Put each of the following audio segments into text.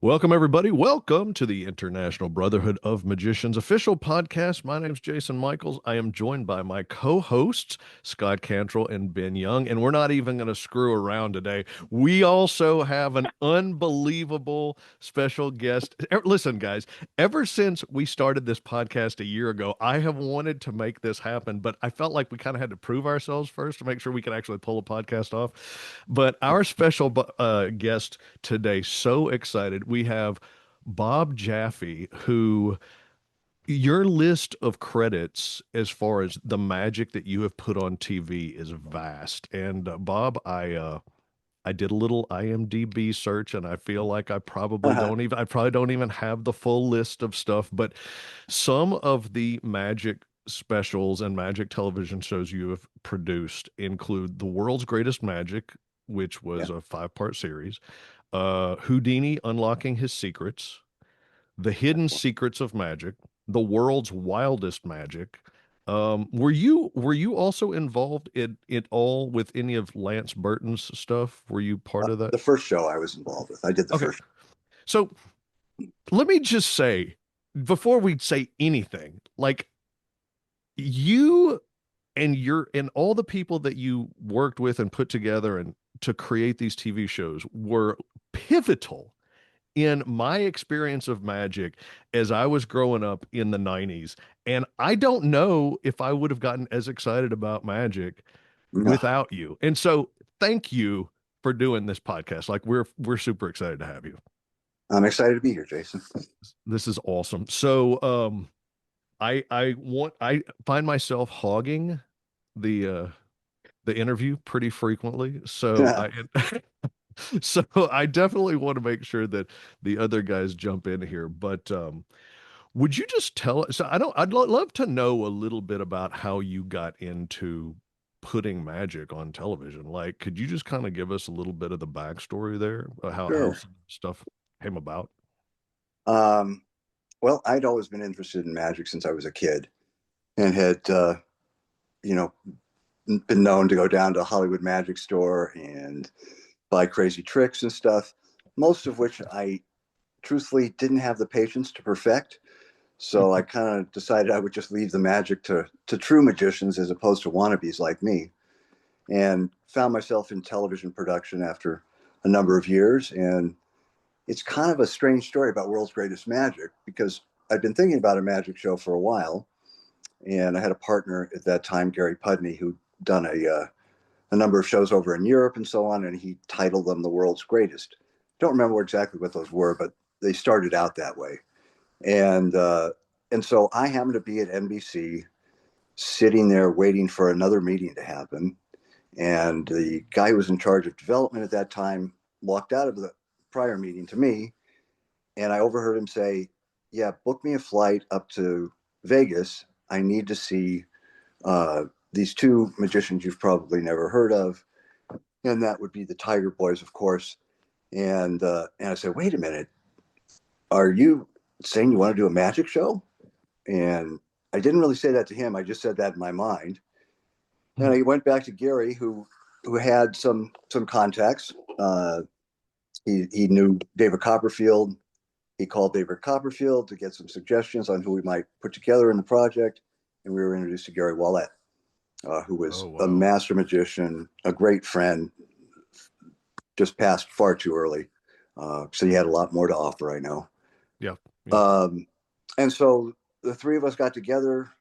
Welcome, everybody. Welcome to the International Brotherhood of Magicians official podcast. My name is Jason Michaels. I am joined by my co-hosts, Scott Cantrell and Ben Young, and we're not even going to screw around today. We also have an unbelievable special guest. Listen, guys, ever since we started this podcast a year ago, I have wanted to make this happen, but I felt like we kind of had to prove ourselves first to make sure we could actually pull a podcast off. But our special guest today, so excited. We have Bob Jaffe, who your list of credits as far as the magic that you have put on TV is vast. And Bob, I did a little IMDb search, and I feel like I probably don't even have the full list of stuff, but some of the magic specials and magic television shows you have produced include The World's Greatest Magic, which Yeah. was a five-part series, Houdini Unlocking His Secrets, The Hidden Secrets of Magic, The World's Wildest Magic. Were you also involved in it all with any of Lance Burton's stuff? Were you part of that? The first show I was involved with, I did the Okay. first. So let me just say, before we say anything, like you and all the people that you worked with and put together and to create these TV shows were pivotal in my experience of magic as I was growing up in the 90s. And I don't know if I would have gotten as excited about magic No, without you. And so thank you for doing this podcast. Like we're super excited to have you. I'm excited to be here, Jason. This is awesome. So I find myself hogging the the interview pretty frequently. So Yeah, so I definitely want to make sure that the other guys jump in here. But would you just tell us? So love to know a little bit about how you got into putting magic on television. Like, could you just kind of give us a little bit of the backstory there, how sure. some stuff came about? Um, well, I'd always been interested in magic since I was a kid, and had you know been known to go down to a Hollywood magic store and buy crazy tricks and stuff. Most of which I truthfully didn't have the patience to perfect. So I kind of decided I would just leave the magic to true magicians as opposed to wannabes like me, and found myself in television production after a number of years. And it's kind of a strange story about World's Greatest Magic because I'd been thinking about a magic show for a while, and I had a partner at that time, Gary Pudney, who'd done a number of shows over in Europe and so on, and he titled them the World's Greatest. Don't remember exactly what those were, but they started out that way. And and so I happened to be at NBC, sitting there waiting for another meeting to happen, and the guy who was in charge of development at that time walked out of the prior meeting to me, and I overheard him say, "Yeah, book me a flight up to Vegas. I need to see these two magicians you've probably never heard of." And that would be the Tiger Boys, of course. And I said, "Wait a minute, are you saying you want to do a magic show?" And I didn't really say that to him. I just said that in my mind. And I went back to Gary, who had some contacts. He knew David Copperfield. He called David Copperfield to get some suggestions on who we might put together in the project. And we were introduced to Gary Wallet, who Oh, was a wow. master magician, a great friend, just passed far too early. So he had a lot more to offer, I know. Yeah. Yeah. Um, and so the three of us got together,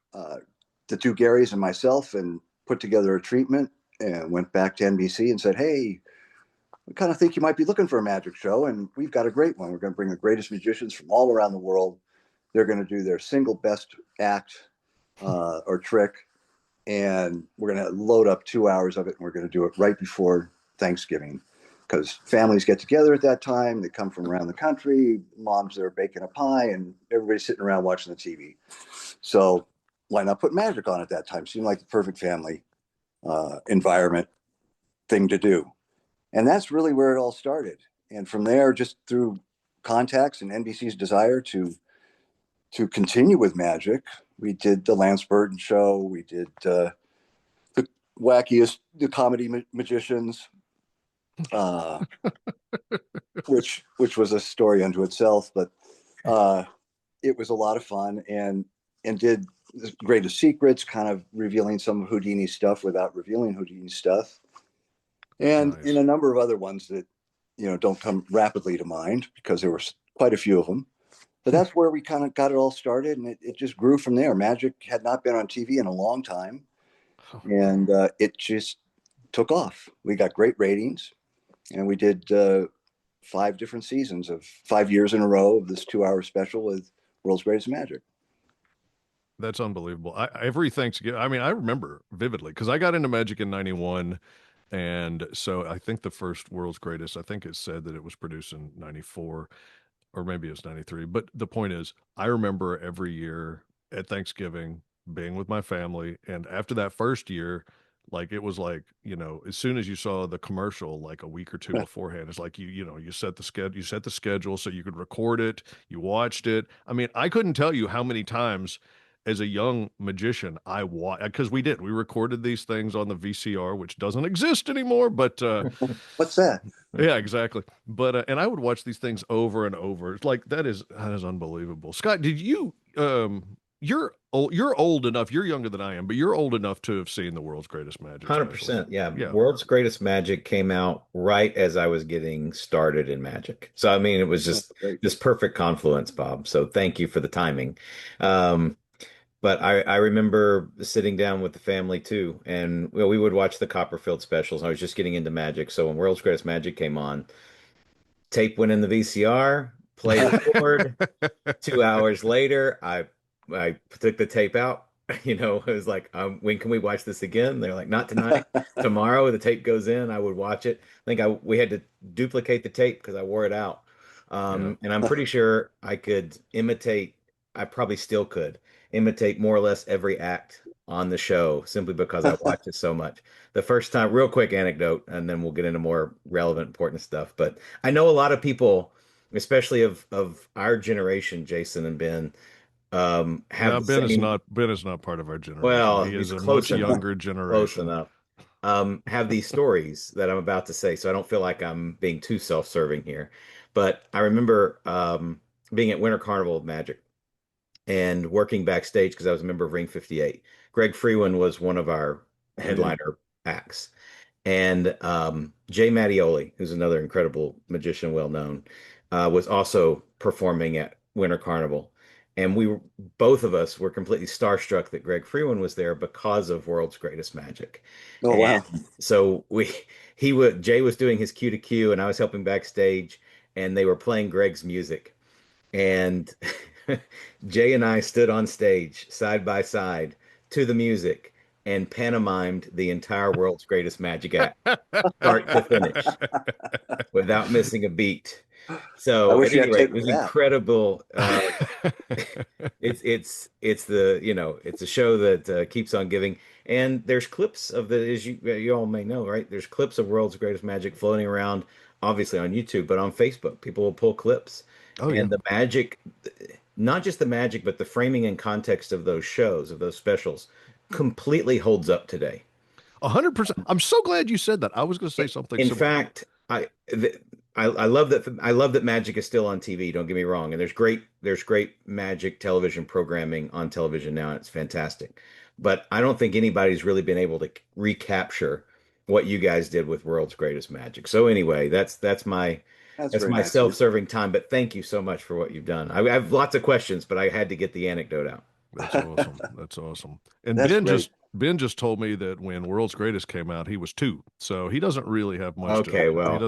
the two Garys and myself, and put together a treatment and went back to NBC and said, "Hey, we kind of think you might be looking for a magic show, and we've got a great one. We're going to bring the greatest magicians from all around the world. They're going to do their single best act or trick, and we're going to load up 2 hours of it, and we're going to do it right before Thanksgiving." Because families get together at that time. They come from around the country. Moms are baking a pie, and everybody's sitting around watching the TV. So why not put magic on at that time? Seemed like the perfect family environment thing to do. And that's really where it all started. And from there, just through contacts and NBC's desire to continue with magic, we did the Lance Burton show. We did the wackiest, the comedy magicians. uh, which was a story unto itself. But uh, it was a lot of fun, and did the greatest secrets, kind of revealing some of Houdini's stuff without revealing Houdini's stuff, and in Nice. a number of other ones that don't come rapidly to mind because there were quite a few of them. But that's where we kind of got it all started, and it just grew from there. Magic had not been on TV in a long time, Oh, and it just took off. We got great ratings, and we did 5 different seasons of 5 years in a row of this 2 hour special with World's Greatest Magic. that's unbelievable. Every Thanksgiving, I mean, I remember vividly because I got into Magic in 91. And so I think the first World's Greatest, I think it said that it was produced in 94 or maybe it was 93. But the point is, I remember every year at Thanksgiving being with my family. And after that first year, like it was like, as soon as you saw the commercial, like a week or two beforehand, it's like you set the schedule so you could record it, you watched it. I mean, I couldn't tell you how many times as a young magician I watched because we recorded these things on the VCR, which doesn't exist anymore, but What's that? yeah, exactly. But and I would watch these things over and over. It's like that is unbelievable. Scott, did you you're old enough, you're younger than I am, but you're old enough to have seen the World's Greatest Magic specials. 100%. Yeah. Yeah. World's Greatest Magic came out right as I was getting started in Magic. So, I mean, it was Oh, just great. this perfect confluence, Bob. So, thank you for the timing. Um, but I remember sitting down with the family too, and we would watch the Copperfield specials. I was just getting into Magic. So, when World's Greatest Magic came on, tape went in the VCR, play record. 2 hours later, I took the tape out. It was like, when can we watch this again? They're like, not tonight. Tomorrow, the tape goes in. I would watch it. I think we had to duplicate the tape because I wore it out. Yeah. And I'm pretty sure I could imitate. I probably still could imitate more or less every act on the show simply because I watched it so much. The first time, real quick anecdote, and then we'll get into more relevant, important stuff. But I know a lot of people, especially of our generation, Jason and Ben, have Now the same, Ben is not part of our generation. well, He he's is a close much enough, younger close generation. enough, have these stories that I'm about to say, so I don't feel like I'm being too self-serving here. But I remember being at Winter Carnival of Magic and working backstage because I was a member of Ring 58. Greg Freeman was one of our Oh, yeah. headliner acts. And Jay Mattioli, who's another incredible magician, well known, was also performing at Winter Carnival. And both of us were completely starstruck that Greg Freeman was there because of World's Greatest Magic. Oh, And wow. so Jay was doing his cue to cue, and I was helping backstage, and they were playing Greg's music. And Jay and I stood on stage side by side to the music and pantomimed the entire World's Greatest Magic act, start to finish, without missing a beat. I So at wish you any had rate, it tape of was that. incredible. It's a show that keeps on giving, and there's clips of as you all may know, right? There's clips of World's Greatest Magic floating around, obviously on YouTube, but on Facebook, people will pull clips, Oh yeah. and the magic, not just the magic, but the framing and context of those shows, of those specials, completely holds up today. 100%. I'm so glad you said that. I was going to say something In similar. fact, I love that magic is still on TV. Don't get me wrong, and there's great magic television programming on television now, and it's fantastic. But I don't think anybody's really been able to recapture what you guys did with World's Greatest Magic. So anyway, that's my That's that's very my nice of you. self-serving time. But thank you so much for what you've done. I have lots of questions, but I had to get the anecdote out. That's awesome. That's awesome. And That's great. Ben just told me that when World's Greatest came out, he was two. So he doesn't really have much to Okay, well,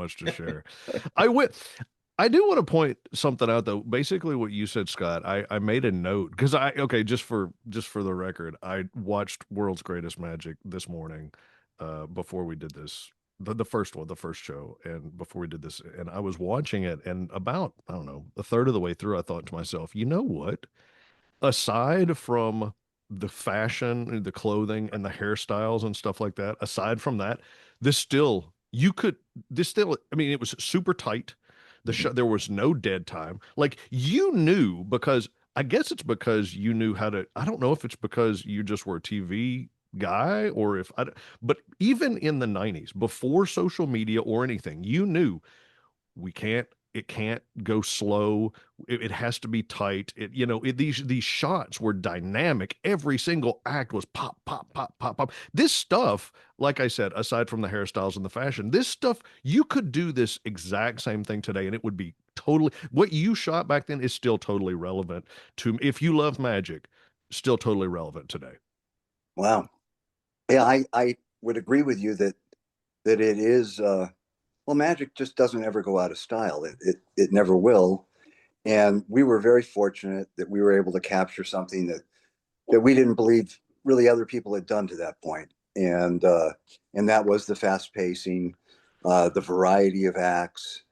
share. I went I do want to point something out though. Basically what you said, Scott, I made a note because just for the record, I watched World's Greatest Magic this morning before we did this. The first one, the first show, and before we did this, and I was watching it, and about, I don't know, a third of the way through, I thought to myself, you know what? Aside from the fashion, the clothing, and the hairstyles and stuff like that, aside from that, this still you could this still. I mean, it was super tight. The show there was no dead time. Like you knew because I guess it's because you knew how to. I don't know if it's because you just were a TV guy, or if I, but even in the 90s, before social media or anything, you knew we can't, it can't go slow. It has to be tight. These shots were dynamic. Every single act was pop, pop, pop, pop, pop. This stuff, like I said, aside from the hairstyles and the fashion, this stuff, you could do this exact same thing today and it would be totally, what you shot back then is still totally relevant to, if you love magic, still totally relevant today. Wow. Yeah, I would agree with you that it is well, magic just doesn't ever go out of style. It never will. And we were very fortunate that we were able to capture something that we didn't believe really other people had done to that point. And that was the fast pacing, the variety of acts.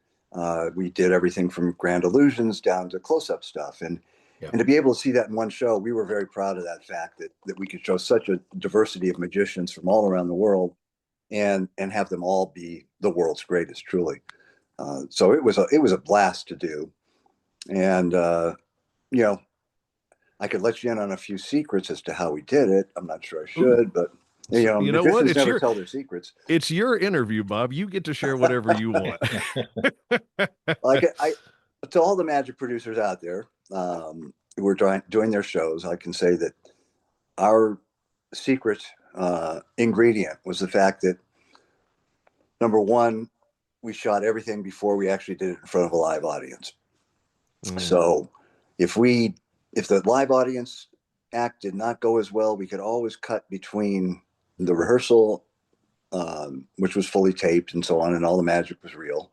We did everything from grand illusions down to close up stuff, Yeah. and to be able to see that in one show, we were very proud of that fact that we could show such a diversity of magicians from all around the world, and have them all be the world's greatest, truly. So it was a blast to do, and you know, I could let you in on a few secrets as to how we did it. I'm not sure I Ooh, should, but so, you know what? magicians never tell their secrets. It's your interview, Bob. You get to share whatever you want. Like to all the magic producers out there who are doing their shows, I can say that our secret ingredient was the fact that, number one, we shot everything before we actually did it in front of a live audience. So if the live audience act did not go as well, we could always cut between the rehearsal, which was fully taped and so on, and all the magic was real,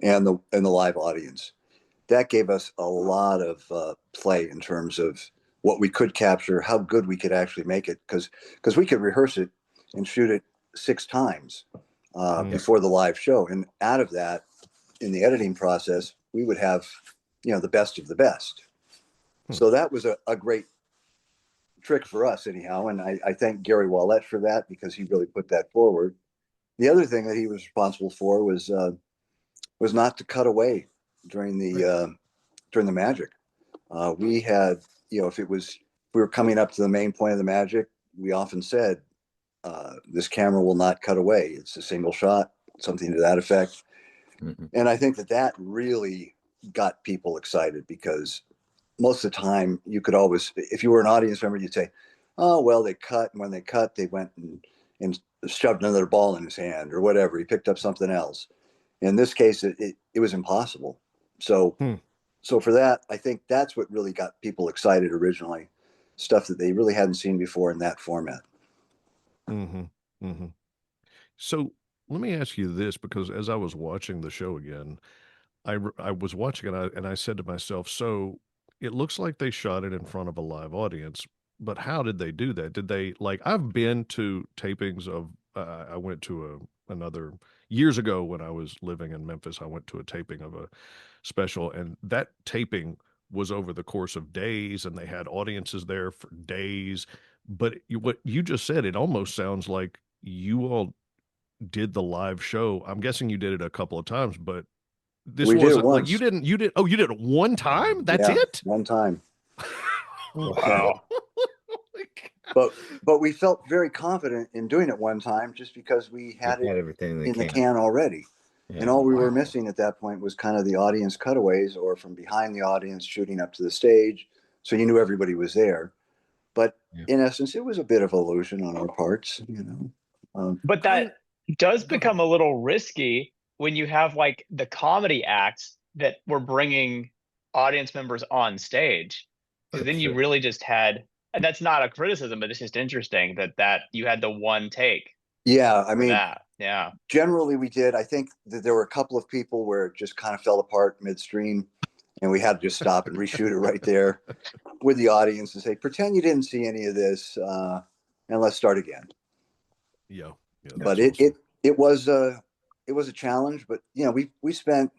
and the live audience. That gave us a lot of play in terms of what we could capture, how good we could actually make it, because we could rehearse it and shoot it 6 times before the live show, and out of that, in the editing process, we would have the best of the best. So that was a great trick for us, anyhow, and I thank Gary Wallett for that because he really put that forward. The other thing that he was responsible for was not to cut away during the magic. We had, if we were coming up to the main point of the magic, we often said, this camera will not cut away. It's a single shot, something to that effect. Mm-hmm. And I think that really got people excited because most of the time you could always, if you were an audience member, you'd say, oh, well, they cut. And when they cut, they went and shoved another ball in his hand or whatever. He picked up something else. In this case, it was impossible. So for that, I think that's what really got people excited originally, stuff that they really hadn't seen before in that format. Mm-hmm. Mm-hmm. So let me ask you this, because as I was watching the show again, I was watching it and I said to myself, so it looks like they shot it in front of a live audience, but how did they do that? Did they, like, I've been to tapings of, I went to another years ago when I was living in Memphis, I went to a taping of a special, and that taping was over the course of days and they had audiences there for days. But what you just said, it almost sounds like you all did the live show. I'm guessing you did it a couple of times, but this We did it wasn't like once. you did it one time? That's Yeah, it? one time. Wow. But we felt very confident in doing it one time just because we You had it had everything they in the can. can already. And Yeah. all we were Wow. missing at that point was kind of the audience cutaways or from behind the audience shooting up to the stage. So you knew everybody was there. But Yeah. in essence, it was a bit of illusion on our parts. But I that does Go ahead. become a little risky when you have like the comedy acts that were bringing audience members on stage. Because then That's you true. really just had, and that's not a criticism, but it's just interesting that you had the one take Yeah, I for mean, that. Yeah. generally we did. I think that there were a couple of people where it just kind of fell apart midstream and we had to just stop and reshoot it right there with the audience and say, pretend you didn't see any of this, and let's start again. Yeah. Yeah, But that's awesome. it was a challenge. But we spent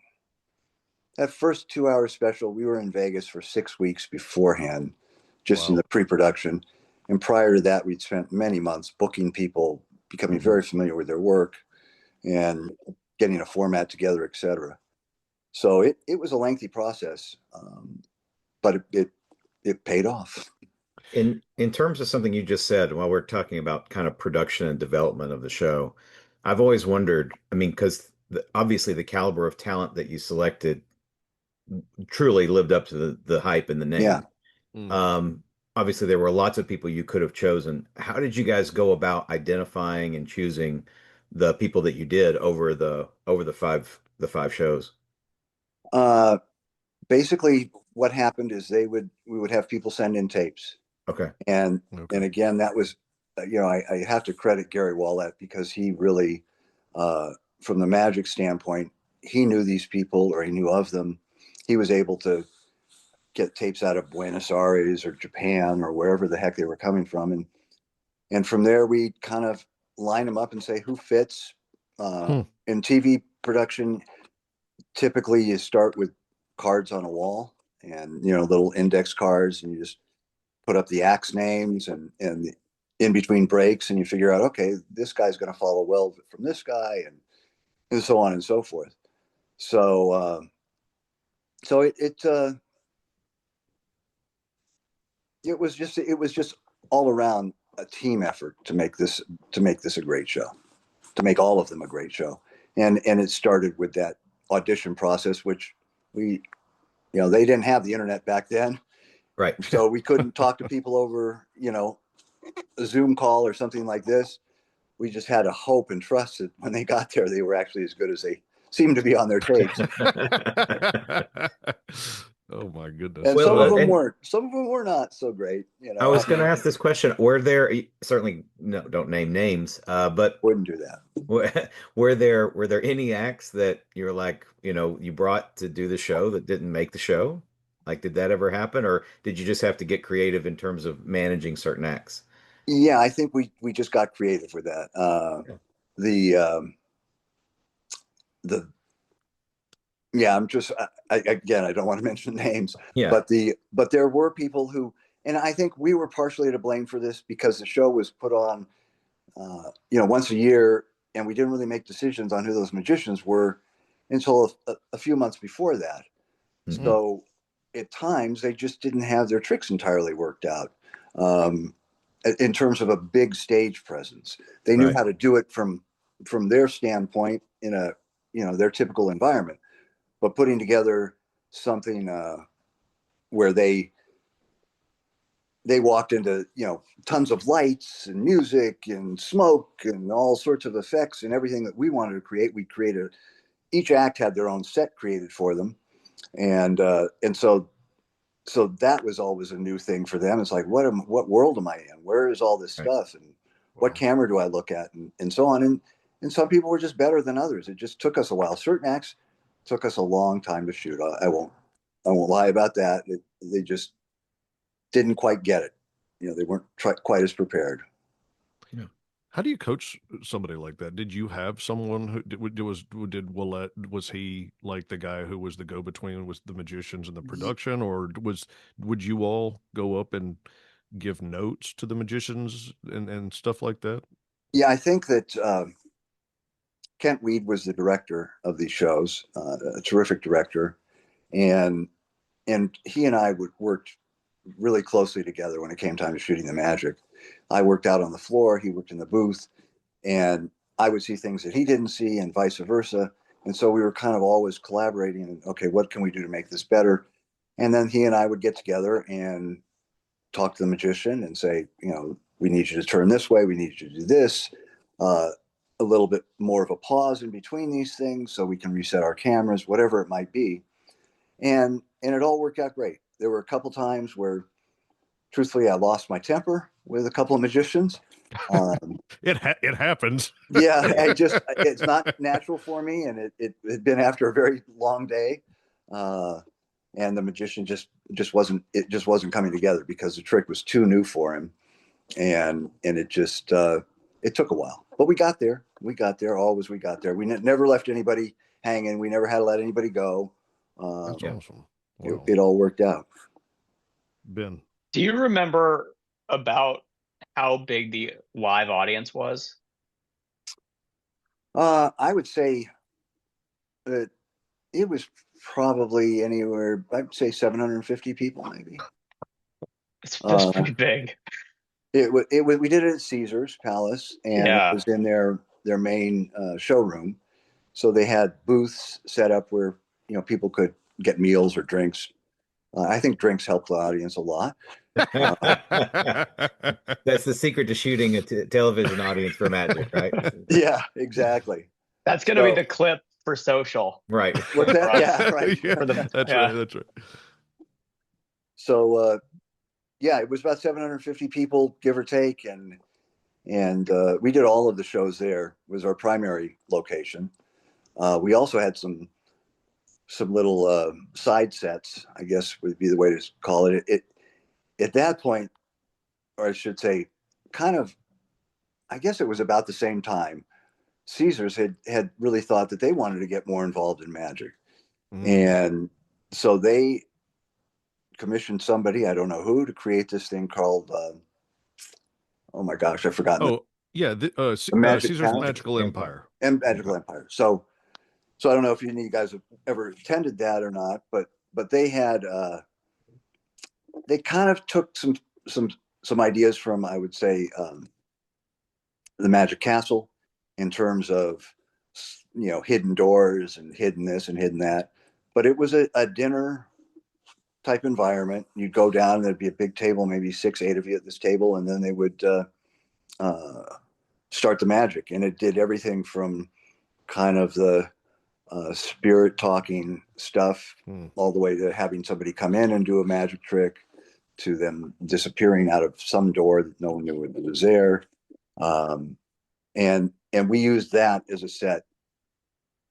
that first 2 hour special. We were in Vegas for 6 weeks beforehand, just in Wow. the pre-production. And prior to that, we'd spent many months booking people, becoming very familiar with their work, and getting a format together, etc. So it was a lengthy process, but it paid off. In terms of something you just said, while we're talking about kind of production and development of the show, I've always wondered, I mean, because obviously the caliber of talent that you selected truly lived up to the hype and the Yeah. name. Mhm. Obviously there were lots of people you could have chosen. How did you guys go about identifying and choosing the people that you did over the five shows? Uh, Basically, what happened is we would have people send in tapes, Okay. and Okay. and again, that was, I have to credit Gary Wallet because he really, uh, from the magic standpoint, he knew these people or he knew of them. He was able to get tapes out of Buenos Aires or Japan or wherever the heck they were coming from, and from there we kind of line them up and say who fits. Hmm. In TV production, typically you start with cards on a wall and little index cards, and you just put up the acts names and in between breaks, and you figure out, okay, this guy's going to follow well from this guy, and so on and so forth. So it was just all around a team effort to make this a great show, to make all of them a great show. And it started with that audition process, which we they didn't have the internet back then, Right. so we couldn't talk to people over a Zoom call or something like this. We just had to hope and trust that when they got there, they were actually as good as they seemed to be on their tapes. Oh my goodness. And Well, some of them and weren't. Some of them were not so great. I was going to ask this question. Were there certainly no, don't name names, but Wouldn't do that. were there any acts that you're like, you brought to do the show that didn't make the show? Like, did that ever happen, or did you just have to get creative in terms of managing certain acts? Yeah, I think we just got creative with that. Yeah. The the Yeah, I'm just again, I don't want to mention names, Yeah. but there were people who, and I think we were partially to blame for this because the show was put on, once a year, and we didn't really make decisions on who those magicians were until a few months before that. Hmm. So at times they just didn't have their tricks entirely worked out. Um, in terms of a big stage presence, they knew Right. how to do it from their standpoint in a their typical environment, but putting together something where they walked into tons of lights and music and smoke and all sorts of effects and everything that we wanted to create, we created. Each act had their own set created for them, and so that was always a new thing for them. It's like, what world am I in? Where is all this Right. stuff, and what Wow. camera do I look at, and so on. And some people were just better than others. It just took us a while. Certain acts took us a long time to shoot. I won't lie about that. They just didn't quite get it. They weren't quite as prepared. Yeah. How do you coach somebody like that? Did you have someone who did Willette, was he like the guy who was the go-between with the magicians and the production, or would you all go up and give notes to the magicians and stuff like that? Yeah, I think that Kent Weed was the director of these shows, a terrific director, and he and I would worked really closely together when it came time to shooting the magic. I worked out on the floor, he worked in the booth, and I would see things that he didn't see, and vice versa. And so we were kind of always collaborating. And okay, what can we do to make this better? And then he and I would get together and talk to the magician and say, we need you to turn this way, we need you to do this. Uh, a little bit more of a pause in between these things so we can reset our cameras, whatever it might be. And it all worked out great. There were a couple times where, truthfully, I lost my temper with a couple of magicians. Um, It happens. yeah, it's not natural for me, and it had been after a very long day, uh, and the magician just wasn't coming together because the trick was too new for him, and it took a while, but we got there. We got there. Always we got there. We never left anybody hanging. We never had to let anybody go. That's Yeah. awesome. it, Wow. it all worked out. Ben. Do you remember about how big the live audience was? I would say that it was probably anywhere, I'd say 750 people, maybe. That's pretty big. We did it at Caesar's Palace, and it Yeah. was in their main showroom. So they had booths set up where people could get meals or drinks. I think drinks helped the audience a lot. That's the secret to shooting a television audience for magic, right? Yeah, exactly. That's going to be So the clip for social. Right. what's For that? Yeah, us. right. Yeah, For the, that's right. yeah. That's right. So yeah, it was about 750 people, give or take, and we did all of the shows there. It was our primary location. We also had some little side sets, I guess would be the way to call it. It at that point, or I should say, kind of, I guess it was about the same time. Caesars had really thought that they wanted to get more involved in magic, and so they commissioned somebody, I don't know who, to create this thing called oh my gosh, I've forgotten Oh, yeah. the Magic Caesar's Count Magical Empire. and Magical Empire. So I don't know if any of you guys have ever attended that or not, but they had they kind of took some ideas from, I would say, the Magic Castle, in terms of hidden doors and hidden this and hidden that. But it was a dinner type environment. You'd go down, and there'd be a big table, maybe 6, 8 of you at this table, and then they would start the magic. And it did everything from kind of the spirit talking stuff all the way to having somebody come in and do a magic trick, to them disappearing out of some door that no one knew was there. And we used that as a set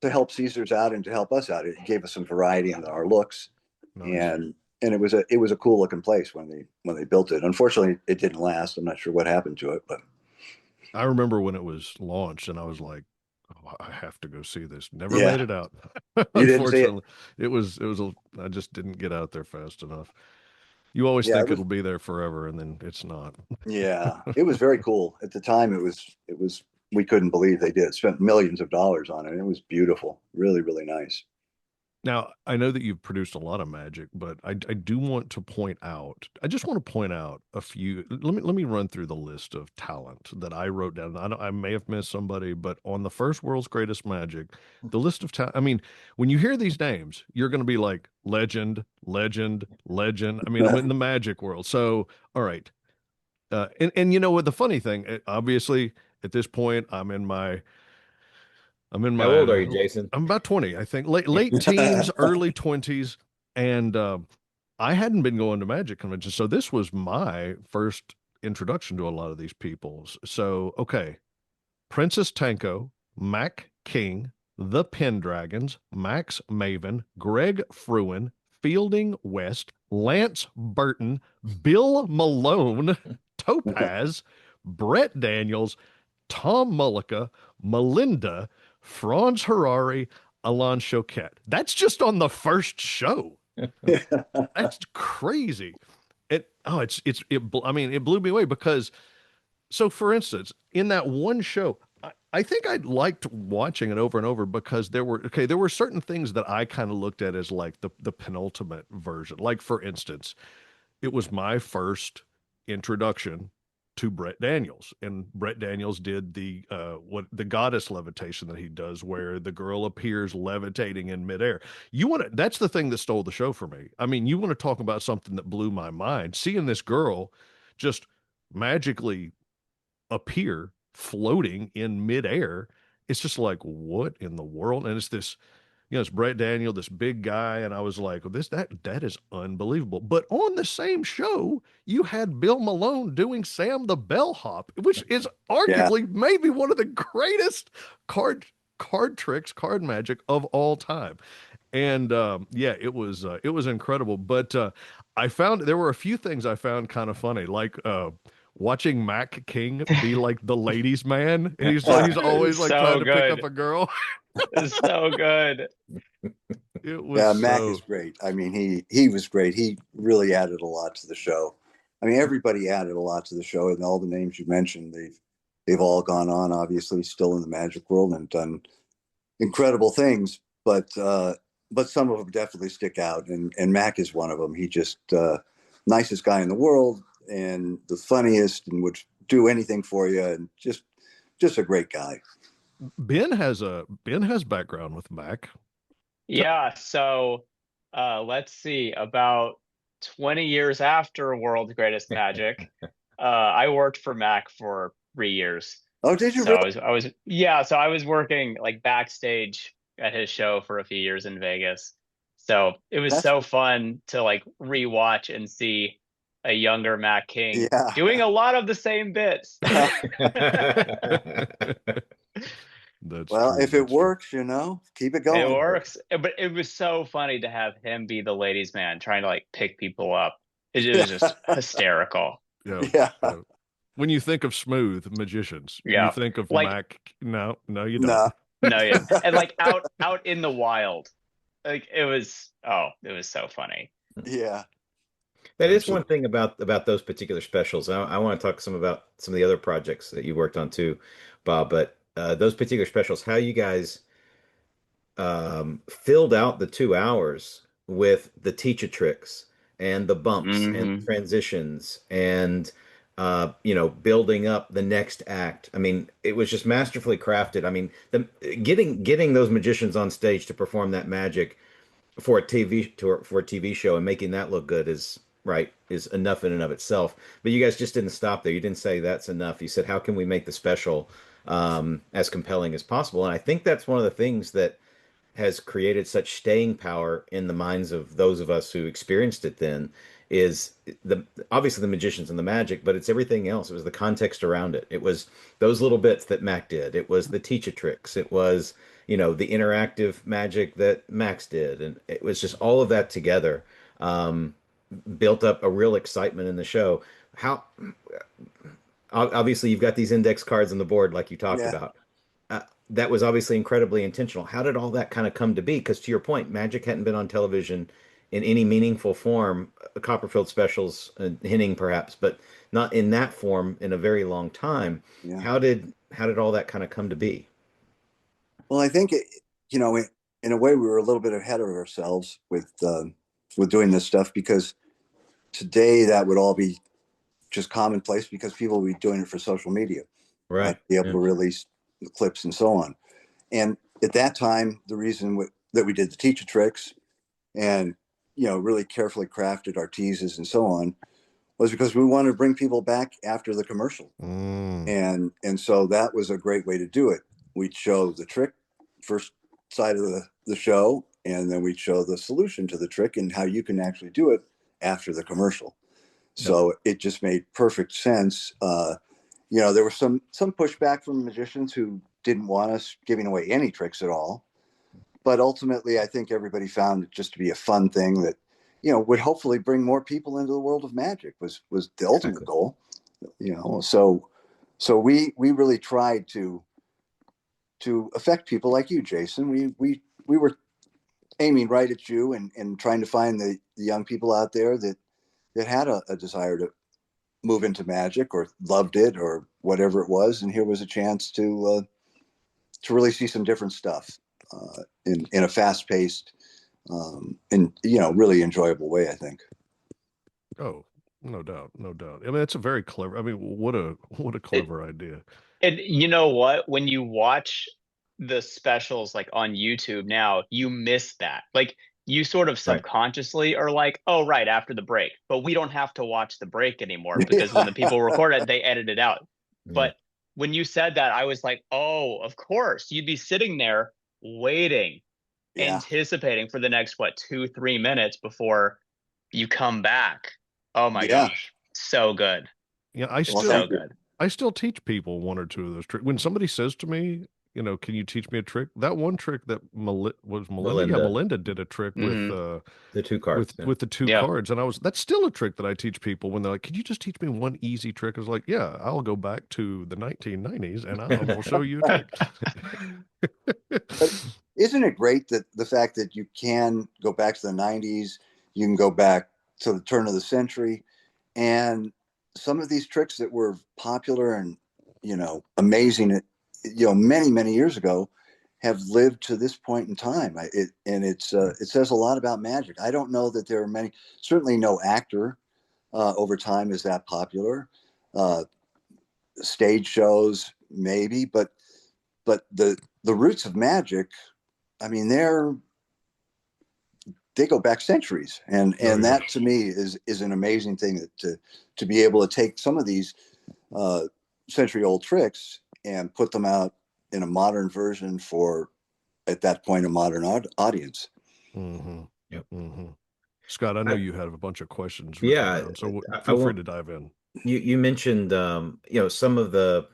to help Caesars out and to help us out. It gave us some variety in our looks. Nice. And it was a cool looking place when they built it. Unfortunately, it didn't last. I'm not sure what happened to it, but I remember when it was launched, and I was like, "Oh, I have to go see this." Never yeah. made it out. You didn't see it? Unfortunately, it was I just didn't get out there fast enough. You always Yeah, think it'll be there forever, and then it's not. yeah, it was very cool at the time. It was we couldn't believe they did. Spent millions of dollars on it. It was beautiful, really, really nice. Now, I know that you've produced a lot of magic, but I do want to point out, I just want to point out a few. Let me run through the list of talent that I wrote down. I may have missed somebody, but on the first World's Greatest Magic, the list of talent, I mean, when you hear these names, you're going to be like legend, legend, legend. I mean, I'm in the magic world. So, all right. And you know what, the funny thing, obviously at this point, How old are you, Jason? I'm about 20, I think, late teens, early 20s, and I hadn't been going to magic conventions, so this was my first introduction to a lot of these people. So, okay, Princess Tanko, Mac King, the Pendragons, Max Maven, Greg Fruin, Fielding West, Lance Burton, Bill Malone, Topaz, Brett Daniels, Tom Mullica, Melinda, Franz Harari, Alain Choquette. That's just on the first show. That's crazy. I mean, it blew me away because, so for instance, in that one show, I think I liked watching it over and over because there were certain things that I kind of looked at as like the penultimate version. Like for instance, it was my first introduction to Brett Daniels, and Brett Daniels did the goddess levitation that he does, where the girl appears levitating in midair. That's the thing that stole the show for me. I mean, you want to talk about something that blew my mind, seeing this girl just magically appear floating in midair. It's just like, what in the world? And it's this, it's Brett Daniel, this big guy, and I was like, well, that is unbelievable. But on the same show, you had Bill Malone doing Sam the Bellhop, which is Yeah. arguably maybe one of the greatest card tricks, card magic of all time. And yeah, it was incredible. But I found there were a few things I found kind of funny, like watching Mac King be like the ladies' man, and he's always like So trying to pick up good. a girl. It's so good. It was Yeah, Mac is so. great. I mean, he was great. He really added a lot to the show. I mean, everybody added a lot to the show, and all the names you mentioned, they've all gone on, obviously, still in the magic world and done incredible things. But some of them definitely stick out, and Mac is one of them. He just nicest guy in the world and the funniest and would do anything for you, and just a great guy. Ben has background with Mac. Yeah, so let's see, about 20 years after World's Greatest Magic, I worked for Mac for 3 years. Oh, did you So really? so I was working like backstage at his show for a few years in Vegas. So it was That's so fun to like rewatch and see a younger Mac King yeah. doing a lot of the same bits. That's Well, true. if it That's true. works, keep it It going. works. But it was so funny to have him be the ladies' man trying to like pick people up. It was just hysterical. Yeah. Yeah. Yeah. When you think of smooth magicians, you Yeah. think of Like Mac. No, no, you don't. No. no, yeah. And like out in the wild. Like it was so funny. Yeah. That is one Absolutely. thing about those particular specials. I want to talk some about some of the other projects that you worked on too, Bob. But those particular specials, how you guys filled out the 2 hours with the teacher tricks and the bumps and Hmm. transitions and building up the next act. I mean, it was just masterfully crafted. I mean, the getting those magicians on stage to perform that magic for a TV show and making that look good is enough in and of itself. But you guys just didn't stop there. You didn't say that's enough. You said, how can we make the special as compelling as possible? And I think that's one of the things that has created such staying power in the minds of those of us who experienced it then is the obviously the magicians and the magic, but it's everything else. It was the context around it. It was those little bits that Mac did. It was the teacher tricks. It was, the interactive magic that Max did. And it was just all of that together, um, built up a real excitement in the show. How obviously you've got these index cards on the board like you talked Yeah. about. That was obviously incredibly intentional. How did all that kind of come to be? Because to your point, Magic hadn't been on television in any meaningful form. Copperfield specials, hinting perhaps, but not in that form in a very long time. Yeah. How did all that kind of come to be? Well, I think in a way we were a little bit ahead of ourselves with doing this stuff, because today that would all be just commonplace because people would be doing it for social media, Right. be able Yeah. to release the clips and so on. And at that time, the reason that we did the teacher tricks and really carefully crafted our teases and so on was because we wanted to bring people back after the commercial. Mm. And so that was a great way to do it. We'd show the trick first side of the show, and then we'd show the solution to the trick and how you can actually do it after the commercial. Yep. So it just made perfect sense. There was some pushback from magicians who didn't want us giving away any tricks at all. But ultimately, I think everybody found it just to be a fun thing that, would hopefully bring more people into the world of magic was the ultimate Exactly. goal. So we really tried to affect people like you, Jason. We were aiming right at you and trying to find the young people out there that had a desire to move into magic or loved it or whatever it was. And here was a chance to really see some different stuff in a fast paced and really enjoyable way, I think. Oh, no doubt, no doubt. I mean, it's a very clever. I mean, what a It, clever idea. and you know what? When you watch the specials like on YouTube now, you miss that. Like you sort of Right. subconsciously are like, oh, right, after the break. But we don't have to watch the break anymore because when the Yeah, people record it, they edit it out. Yeah. But when you said that, I was like, oh, of course. You'd be sitting there waiting, yeah, anticipating for the next, what, 2, 3 minutes before you come back. Oh my yeah. gosh. So good. Yeah, Well, So thank you. good. I still teach people one or two of those tricks. When somebody says to me, can you teach me a trick? That one trick that was Melinda. Yeah, Melinda, Melinda did a trick with Hmm. the two cards. Yeah. with the two Yeah. cards, and that's still a trick that I teach people when they're like, "Could you just teach me one easy trick?" I was like, "Yeah, I'll go back to the 1990s and I will show you a trick." But isn't it great that the fact that you can go back to the 90s, you can go back to the turn of the century, and some of these tricks that were popular and amazing, many many years ago, have lived to this point in time. It says a lot about magic. I don't know that there are many. Certainly, no actor over time is that popular. Uh, Stage shows, maybe, but the roots of magic, I mean, they go back centuries, Oh, and yeah. that to me is an amazing thing, that to be able to take some of these uh, century old tricks and put them out in a modern version for, at that point, a modern audience. Mm-hmm. Yep. Mm-hmm. Scott, I know I, you have a bunch of questions written yeah, down, so I feel free want to dive in. you mentioned some of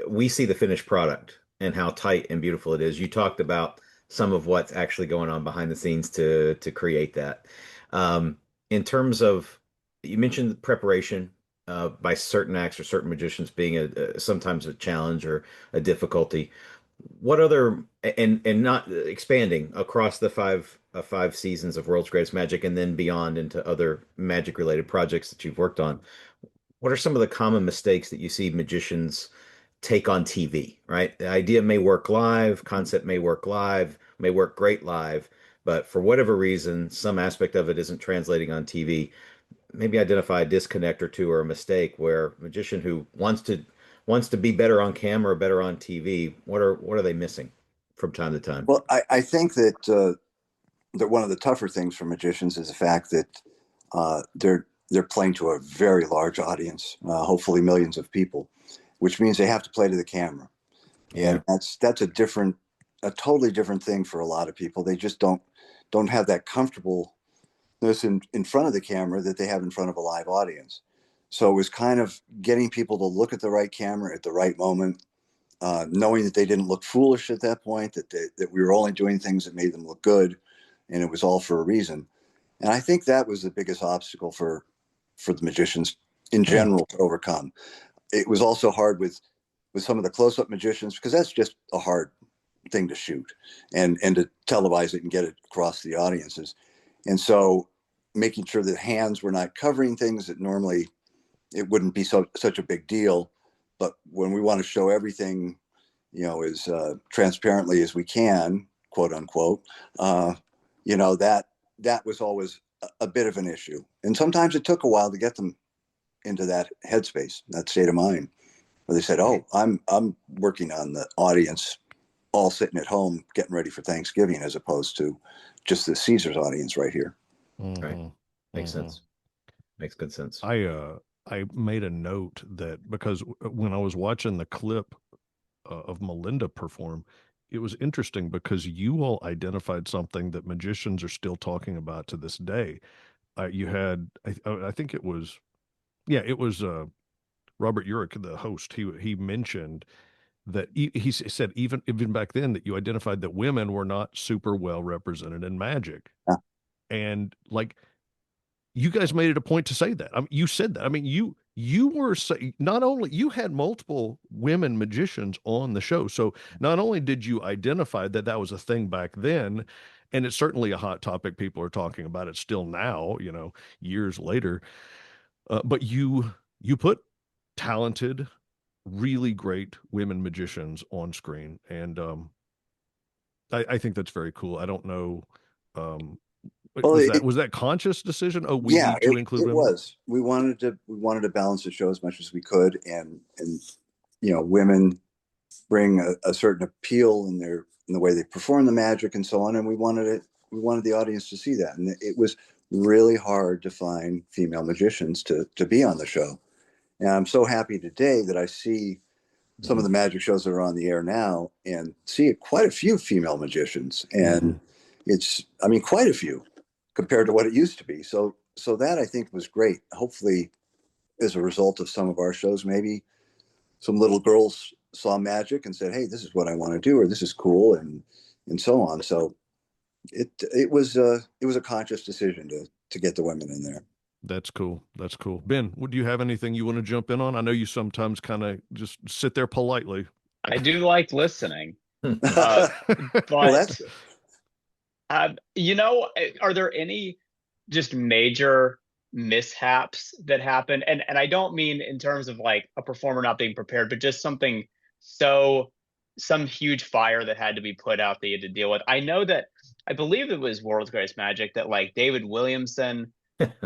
we see the finished product and how tight and beautiful it is. You talked about some of what's actually going on behind the scenes to create that. Um, in terms of, you mentioned preparation by certain acts or certain magicians being sometimes a challenge or a difficulty. What other, and not expanding across the five seasons of World's Greatest Magic and then beyond into other magic related projects that you've worked on? What are some of the common mistakes that you see magicians take on TV, right? The idea may work live, concept may work live, may work great live, but for whatever reason, some aspect of it isn't translating on TV. Maybe identify a disconnect or two or a mistake where a magician who wants to be better on camera or better on TV, what are they missing from time to time? Well, I think that one of the tougher things for magicians is the fact that they're playing to a very large audience, hopefully millions of people, which means they have to play to the camera, and Yeah. that's a totally different thing for a lot of people. They just don't have that comfortableness in front of the camera that they have in front of a live audience. So it was kind of getting people to look at the right camera at the right moment, knowing that they didn't look foolish at that point, that we were only doing things that made them look good, and it was all for a reason. And I think that was the biggest obstacle for the magicians in Hmm. general to overcome. It was also hard with some of the close-up magicians, because that's just a hard thing to shoot and to televise it and get it across the audiences. And so making sure that hands were not covering things that normally it wouldn't be such a big deal. But when we want to show everything, as transparently as we can, quote unquote, uh, that was always a bit of an issue. And sometimes it took a while to get them into that headspace, that state of mind, where they said, "Oh, I'm working on the audience, all sitting at home getting ready for Thanksgiving, as opposed to just the Caesar's audience right here." Right. Mm-hmm. Makes Mm-hmm. sense. Makes good sense. I made a note that because when I was watching the clip of Melinda perform, it was interesting because you all identified something that magicians are still talking about to this day. You had, I think it was, yeah, it was Robert Urich, the host. He mentioned that he said even back then that you identified that women were not super well represented in magic, Yeah. and like you guys made it a point to say that. I mean, you said that. I mean, you were say, not only you had multiple women magicians on the show, so not only did you identify that that was a thing back then, and it's certainly a hot topic. People are talking about it still now, years later. But you put talented, really great women magicians on screen, and I think that's very cool. I don't know. Um, Well, was that conscious decision? Oh, we yeah, need to include it women. was. We wanted to balance the show as much as we could, and women bring a certain appeal in the way they perform the magic and so on, and we wanted the audience to see that, and it was really hard to find female magicians to be on the show. And I'm so happy today that I see some of the magic shows that are on the air now and see quite a few female magicians, Mm-hmm. and I mean, quite a few compared to what it used to be. So that I think was great. Hopefully, as a result of some of our shows, maybe some little girls saw magic and said, "Hey, this is what I want to do," or "This is cool," and so on. So it was a conscious decision to get the women in there. That's cool. That's cool. Ben, do you have anything you want to jump in on? I know you sometimes kind of just sit there politely. I do like listening. Uh, Well, that's but good. are there any just major mishaps that happen? And I don't mean in terms of like a performer not being prepared, but just something so some huge fire that had to be put out that you had to deal with. I know that I believe it was World's Greatest Magic that like David Williamson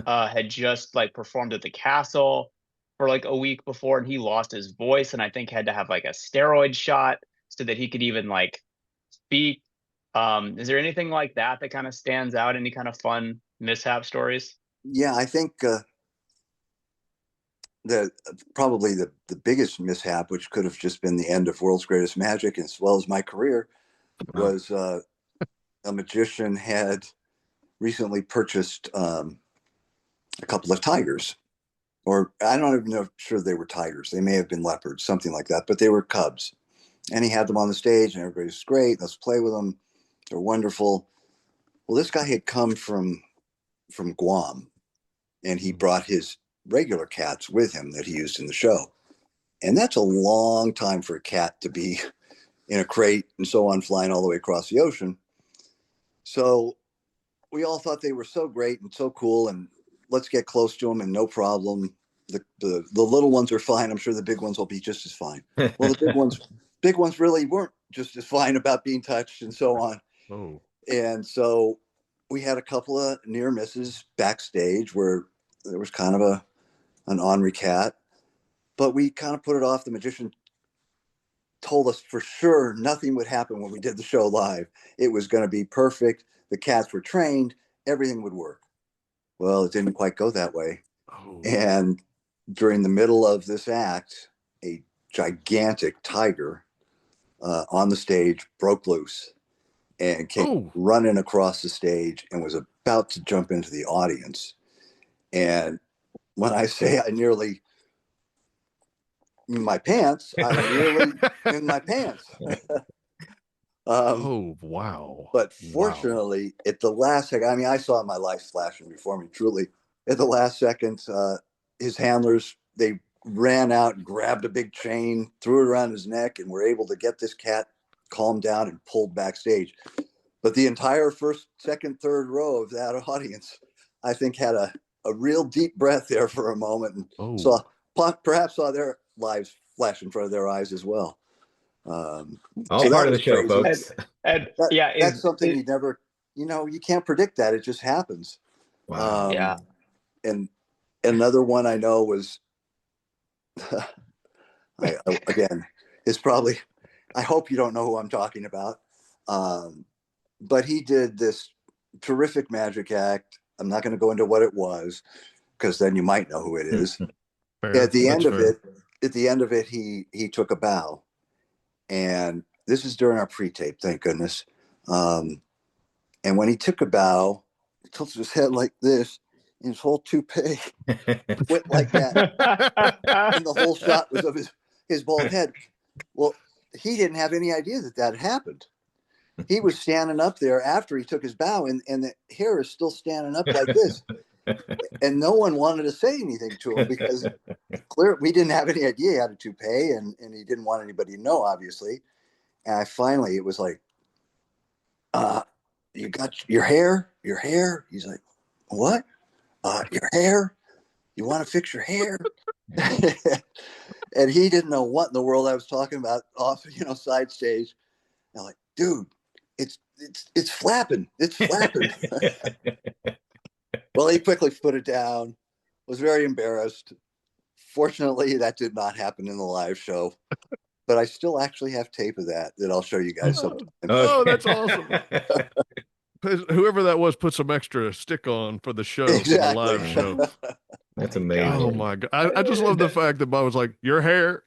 had just like performed at the castle for like a week before, and he lost his voice, and I think had to have like a steroid shot so that he could even like speak. Is there anything like that that kind of stands out? Any kind of fun mishap stories? Yeah, I think the probably the biggest mishap, which could have just been the end of World's Greatest Magic as well as my career, was a magician had recently purchased a couple of tigers, or I don't even know, sure they were tigers. They may have been leopards, something like that, but they were cubs. And he had them on the stage, and everybody was great. Let's play with them. They're wonderful. Well, this guy had come from Guam, and he brought his regular cats with him that he used in the show. And that's a long time for a cat to be in a crate and so on, flying all the way across the ocean. So we all thought they were so great and so cool, and let's get close to them and no problem. The little ones are fine. I'm sure the big ones will be just as fine. Well, the big ones really weren't just as fine about being touched and so on. Oh. And so we had a couple of near misses backstage where there was kind of an ornery cat, but we kind of put it off. The magician told us for sure nothing would happen when we did the show live. It was going to be perfect. The cats were trained. Everything would work. Well, it didn't quite go that way. Oh. And during the middle of this act, a gigantic tiger on the stage broke loose and came running across the stage and was about to jump into the audience. And when I say I nearly in my pants, I nearly in my pants. Oh, wow. But fortunately, at the last second, I mean, I saw my life flashing before me, truly. At the last second, his handlers, they ran out and grabbed a big chain, threw it around his neck, and were able to get this cat calmed down and pulled backstage. But the entire first, second, third row of that audience, I think, had a real deep breath there for a moment and perhaps saw their lives flash in front of their eyes as well. All so part of the show, crazy. Folks. That's something you never, you can't predict that. It just happens. Wow. And another one I know was, again, is probably, I hope you don't know who I'm talking about. But he did this terrific magic act. I'm not going to go into what it was, because then you might know who it is. At the end of it, he took a bow. And this is during our pre-tape, thank goodness. And when he took a bow, he tilted his head like this, and his whole toupee went like that. And the whole shot was of his bald head. Well, he didn't have any idea that had happened. He was standing up there after he took his bow, and the hair is still standing up like this. And no one wanted to say anything to him, because we didn't have any idea he had a toupee, and he didn't want anybody to know, obviously. And finally, it was like, you got your hair? He's like, what? Your hair? You want to fix your hair? And he didn't know what in the world I was talking about off, side stage. I'm like, dude, it's flapping. It's flapping. Well, he quickly put it down, was very embarrassed. Fortunately, that did not happen in the live show, but I still actually have tape of that I'll show you guys sometime. Oh, that's awesome. Whoever that was put some extra stick on for the show, for the live show. That's amazing. Oh my God. I just love the fact that Bob was like, your hair.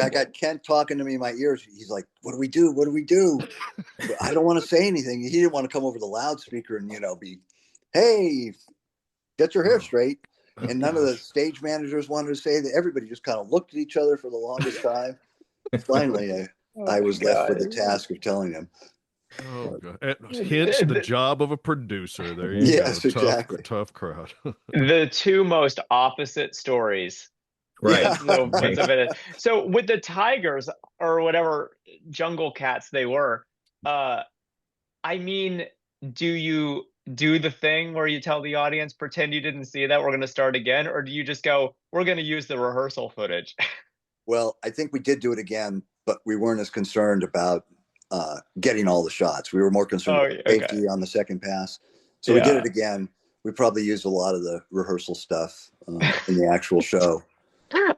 I got Kent talking to me in my ears. He's like, what do we do? But I don't want to say anything. He didn't want to come over the loudspeaker and, be, hey, get your hair straight. And none of the stage managers wanted to say that. Everybody just kind of looked at each other for the longest time. Finally, I was left with the task of telling him. Oh, God. Hence the job of a producer. There you go. Yes, exactly. Tough crowd. The two most opposite stories. Right. So with the tigers, or whatever jungle cats they were, I mean, do you do the thing where you tell the audience, pretend you didn't see that, we're going to start again? Or do you just go, we're going to use the rehearsal footage? Well, I think we did do it again, but we weren't as concerned about getting all the shots. We were more concerned Oh, with okay. safety on the second pass. So we did it Yeah. again. We probably used a lot of the rehearsal stuff in the actual show.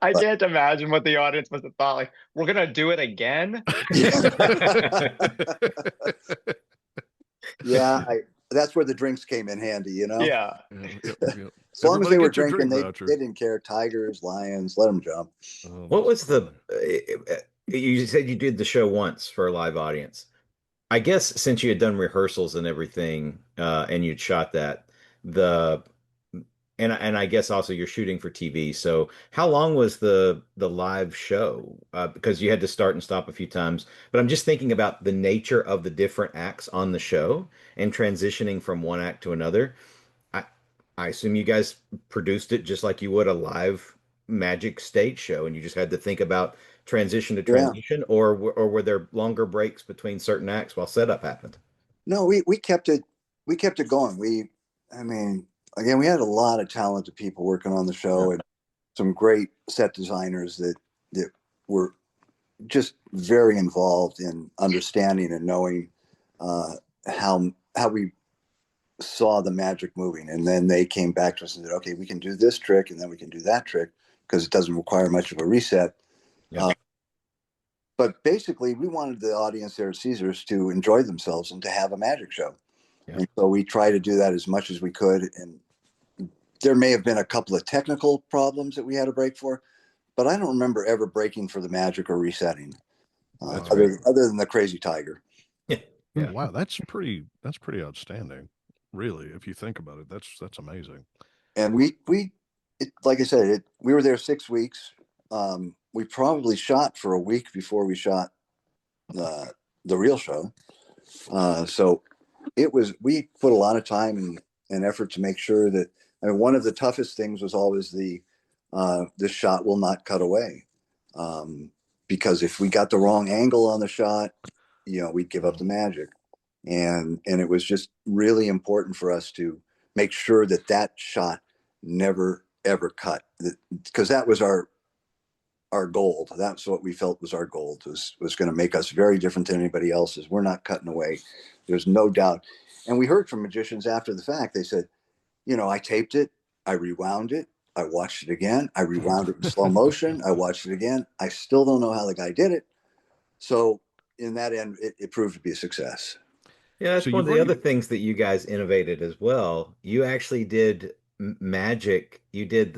I But can't imagine what the audience must have thought. Like, we're gonna do it again. yeah, that's where the drinks came in handy, you know. Yeah. Yep, yep. As long as Everybody they were get your drinking, drink they voucher. didn't care. Tigers, lions, let them jump. Oh, What that's was the, funny. you said you did the show once for a live audience. I guess since you had done rehearsals and everything, and you'd shot that, the and I guess also you're shooting for TV. So how long was the live show? Because you had to start and stop a few times. But I'm just thinking about the nature of the different acts on the show and transitioning from one act to another. I I assume you guys produced it just like you would a live magic stage show, and you just had to think about transition to Yeah. transition, or were there longer breaks between certain acts while setup happened? No, we kept it going. I mean, again, we had a lot of talented people working on the Yeah, show and some great set designers that were just very involved in understanding and knowing uh, how we saw the magic moving. And then they came back to us and said, okay, we can do this trick and then we can do that trick because it doesn't require much of a reset. yeah, Uh, but basically, we wanted the audience there at Caesars to enjoy themselves and to have a magic show. yeah. And so we try to do that as much as we could. And there may have been a couple of technical problems that we had to break for, but I don't remember ever breaking for the magic or resetting, That's Wow. great. other than the crazy tiger. Yeah, Oh, yeah, wow, that's pretty outstanding. Really, if you think about it, that's amazing. And like I said, we were there 6 weeks. We probably shot for a week before we shot the real show. So we put a lot of time and effort to make sure that, I mean, one of the toughest things was always this shot will not cut away. Um, because if we got the wrong angle on the shot, we'd give up the magic. And it was just really important for us to make sure that shot never ever cut, because that was our gold. That's what we felt was our gold, was going to make us very different than anybody else's. We're not cutting away. There's no doubt. And we heard from magicians after the fact. They said, I taped it, I rewound it, I watched it again, I rewound it in slow motion, I watched it again. I still don't know how the guy did it. So in that end, it proved to be a success. yeah. So That's one of you've the already other things that you guys innovated as well. You actually did magic. You did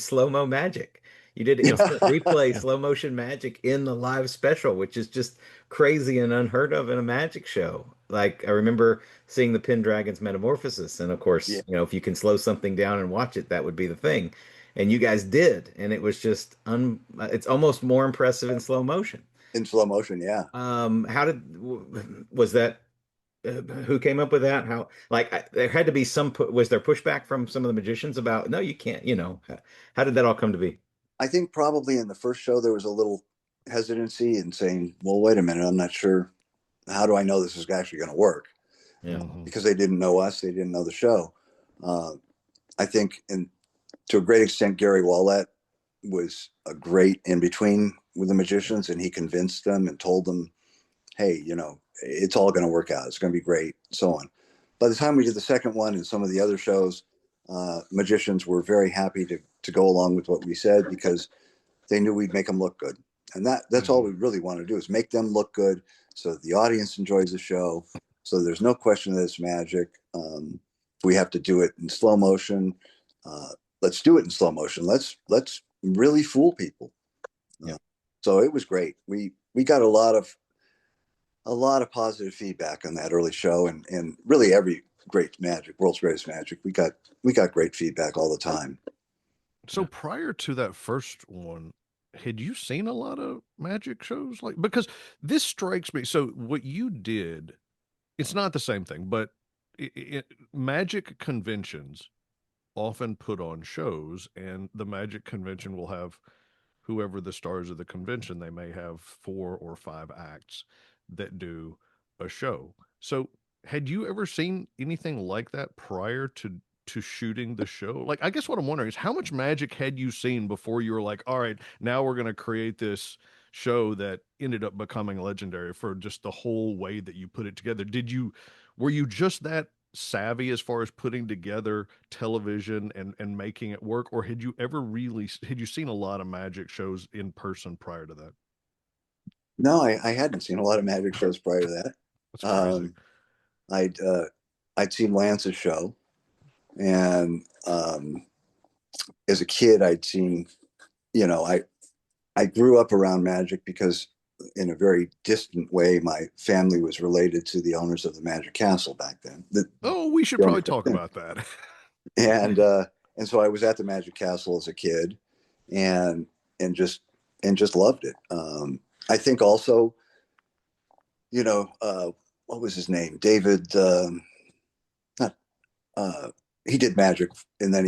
slow-mo magic. You did instant replay yeah. slow motion magic in the live special, which is just crazy and unheard of in a magic show. Like I remember seeing the Pendragon's Metamorphosis, and of Yeah, course, if you can slow something down and watch it, that would be the thing. And you guys did, and it was just it's almost more impressive in slow motion. in slow motion. Yeah. How was that? Who came up with that? How, like, there had to be was there pushback from some of the magicians about, no, you can't, how did that all come to be? I think probably in the first show there was a little hesitancy in saying, "Well, wait a minute, I'm not sure. How do I know this is actually going to work?" Yeah. Because they didn't know us, they didn't know the show. Uh, I think, to a great extent, Gary Wallet was a great in between with the magicians, and he convinced them and told them, "Hey, it's all going to work out. It's going to be great." So on. By the time we did the second one and some of the other shows, magicians were very happy to go along with what we said because they knew we'd make them look good. And that's all Mhm. we really want to do is make them look good so that the audience enjoys the show. So there's no question that it's magic. If we have to do it in slow motion, uh, let's do it in slow motion. Let's really fool people. Yeah. So it was great. We got a lot of positive feedback on that early show, and really every great magic, world's greatest magic. We got great feedback all the time. So Yeah. prior to that first one, had you seen a lot of magic shows? Like, because this strikes me. So what you did, it's not the same thing, but magic conventions often put on shows, and the magic convention will have whoever the stars of the convention, they may have 4 or 5 acts that do a show. So had you ever seen anything like that prior to shooting the show? Like, I guess what I'm wondering is how much magic had you seen before you were like, all right, now we're going to create this show that ended up becoming legendary for just the whole way that you put it together. Were you just that savvy as far as putting together television and making it work, or had you seen a lot of magic shows in person prior to that? No, I hadn't seen a lot of magic shows prior to that. That's crazy. Um, I'd seen Lance's show, and as a kid, I'd seen, you know, I grew up around magic because, in a very distant way, my family was related to the owners of the Magic Castle back then. Oh, we should The probably owners talk about that. and so I was at the Magic Castle as a kid, and and just just loved it. I think also, you know, what was his name? David. Not, he did magic, and then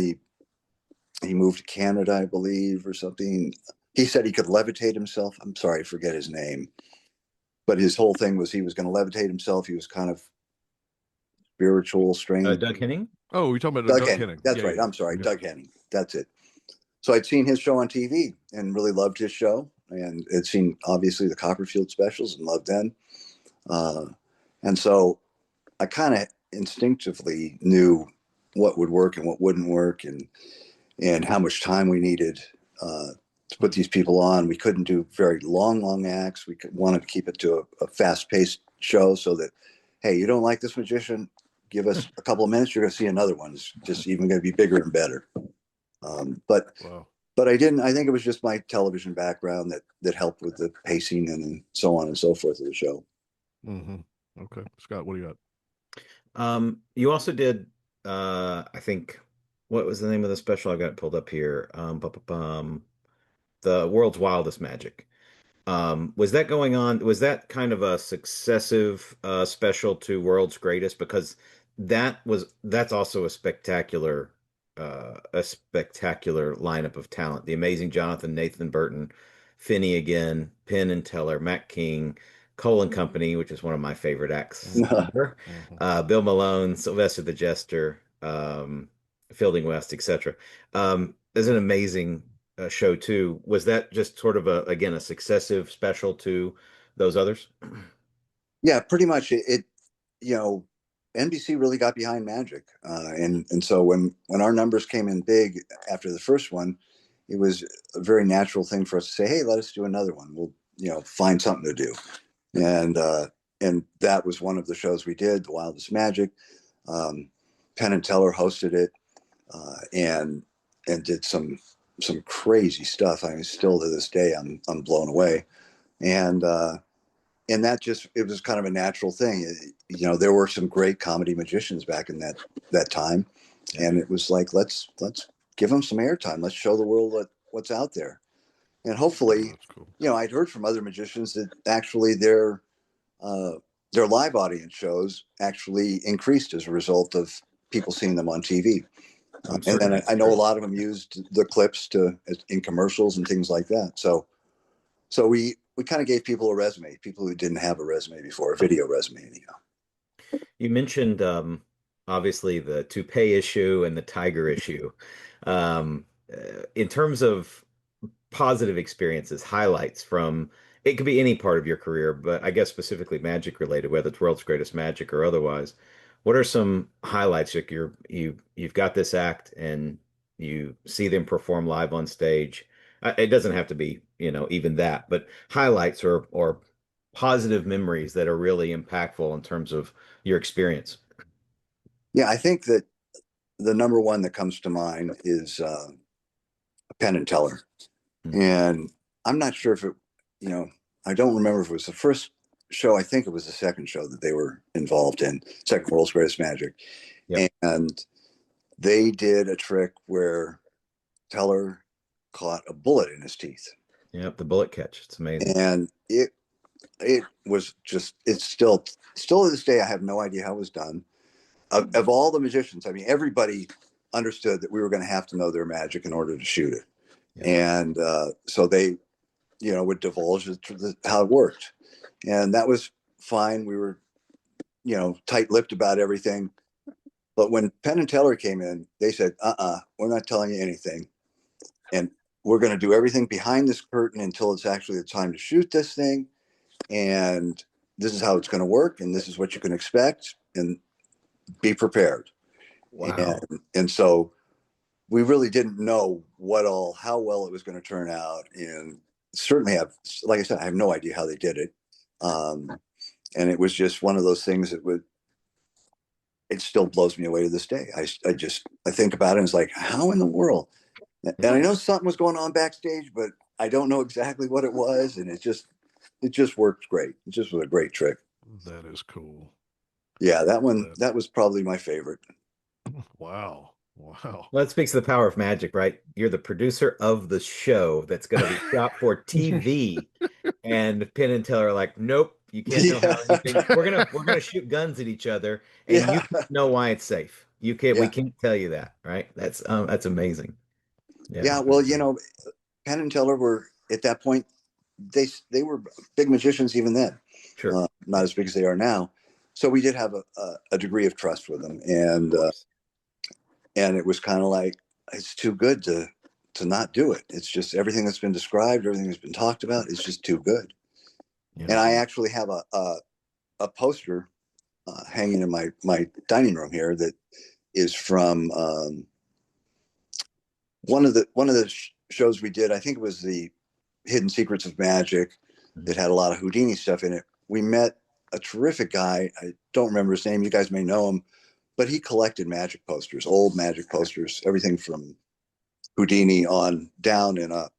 he moved to Canada, I believe, or something. He said he could levitate himself. I'm sorry, I forget his name, but his whole thing was he was going to levitate himself. He was kind of spiritual, strange. Doug Henning. Oh, we're talking about Doug Doug Henning. Henning. That's Yeah, right. yeah, I'm sorry, yeah. Doug Henning. That's it. So I'd seen his show on TV and really loved his show, and had seen obviously the Copperfield specials and loved them. Uh, and so I kind of instinctively knew what would work and what wouldn't work, and how much time we needed to put these people on. We couldn't do very long acts. Wanted to keep it to a fast-paced show so that, hey, you don't like this magician? Give us a couple of minutes. You're going to see another one. It's just even going to be bigger and better. But Wow. I didn't. I think it was just my television background that helped with the pacing and so on and so forth of the show. Mm-hmm. Okay, Scott, what do you got? You also did, I think, what was the name of the special? I got it pulled up here. The World's Wildest Magic. Was that going on? Was that kind of a successive special to World's Greatest? Because that's also a spectacular lineup of talent. The amazing Jonathan Nathan Burton, Finney again, Penn and Teller, Matt King, Cole and Company, which is one of my favorite acts Mm-hmm. ever. Mm-hmm. Bill Malone, Sylvester the Jester, Fielding West, etc. There's an amazing show too. Was that just sort of a successive special to those others? Yeah, pretty much. You know, NBC really got behind Magic, and so when our numbers came in big after the first one, it was a very natural thing for us to say, "Hey, let us do another one. We'll find something to do." And that was one of the shows we did, The Wildest Magic. Penn and Teller hosted it, and did some crazy stuff. I mean, still to this day, I'm blown away. And that just, it was kind of a natural thing. There were some great comedy magicians back in that time, and it was like, let's give them some airtime. Let's show the world what's out there, and Oh, hopefully, that's cool. I'd heard from other magicians that actually their live audience shows actually increased as a result of people seeing them on TV. I'm And certain then that's I know a true. lot of them used the clips in commercials and things like that. So we kind of gave people a resume, people who didn't have a resume before, a video resume anyhow. You mentioned obviously the toupee issue and the tiger issue. In terms of positive experiences, highlights from it could be any part of your career, but I guess specifically magic related, whether it's World's Greatest Magic or otherwise. What are some highlights? Like you've got this act and you see them perform live on stage. It doesn't have to be, even that, but highlights or positive memories that are really impactful in terms of your experience. Yeah, I think that the number one that comes to mind is Penn and Teller. Hmm. And I'm not sure if I don't remember if it was the first show. I think it was the second show that they were involved in, Second World's Greatest Magic. Yep. And they did a trick where Teller caught a bullet in his teeth. Yep. The bullet catch. It's amazing. And it was just, it's still to this day, I have no idea how it was done. Of all the magicians, I mean, everybody understood that we were going to have to know their magic in order to shoot it. Yep. And so they, would divulge how it worked. And that was fine. We were, tight-lipped about everything. But when Penn and Teller came in, they said, we're not telling you anything. And we're going to do everything behind this curtain until it's actually the time to shoot this thing. And this is how it's going to work. And this is what you can expect, and be prepared. Wow. And so we really didn't know how well it was going to turn out. And certainly like I said, I have no idea how they did it. And it was just one of those things it still blows me away to this day. I think about it and it's like, how in the world? And I know something was going on backstage, but I don't know exactly what it was. And it just worked great. It just was a great trick. That is cool. Yeah, that was probably my favorite. Wow. Wow. Well, that speaks to the power of magic, right? You're the producer of the show that's going to be shot for TV, and Penn and Teller are like, "Nope, you can't know how Yeah. anything. We're gonna shoot guns at each other, and you Yeah. can't know why it's safe. You can't. We Yeah. can't tell you that, right? That's amazing. Yeah. Yeah. Well, Penn and Teller were at that point, they were big magicians even then, Sure. not as big as they are now. So we did have a degree of trust with them, Of course. and it was kind of like, it's too good to not do it. It's just everything that's been described, everything that's been talked about, is just too good. Yeah. And I actually have a poster hanging in my dining room here that is from one of the shows we did. I think it was the Hidden Secrets of Magic, that had a lot of Houdini stuff in it. We met a terrific guy. I don't remember his name. You guys may know him, but he collected magic posters, old magic posters, everything from Houdini on down and up.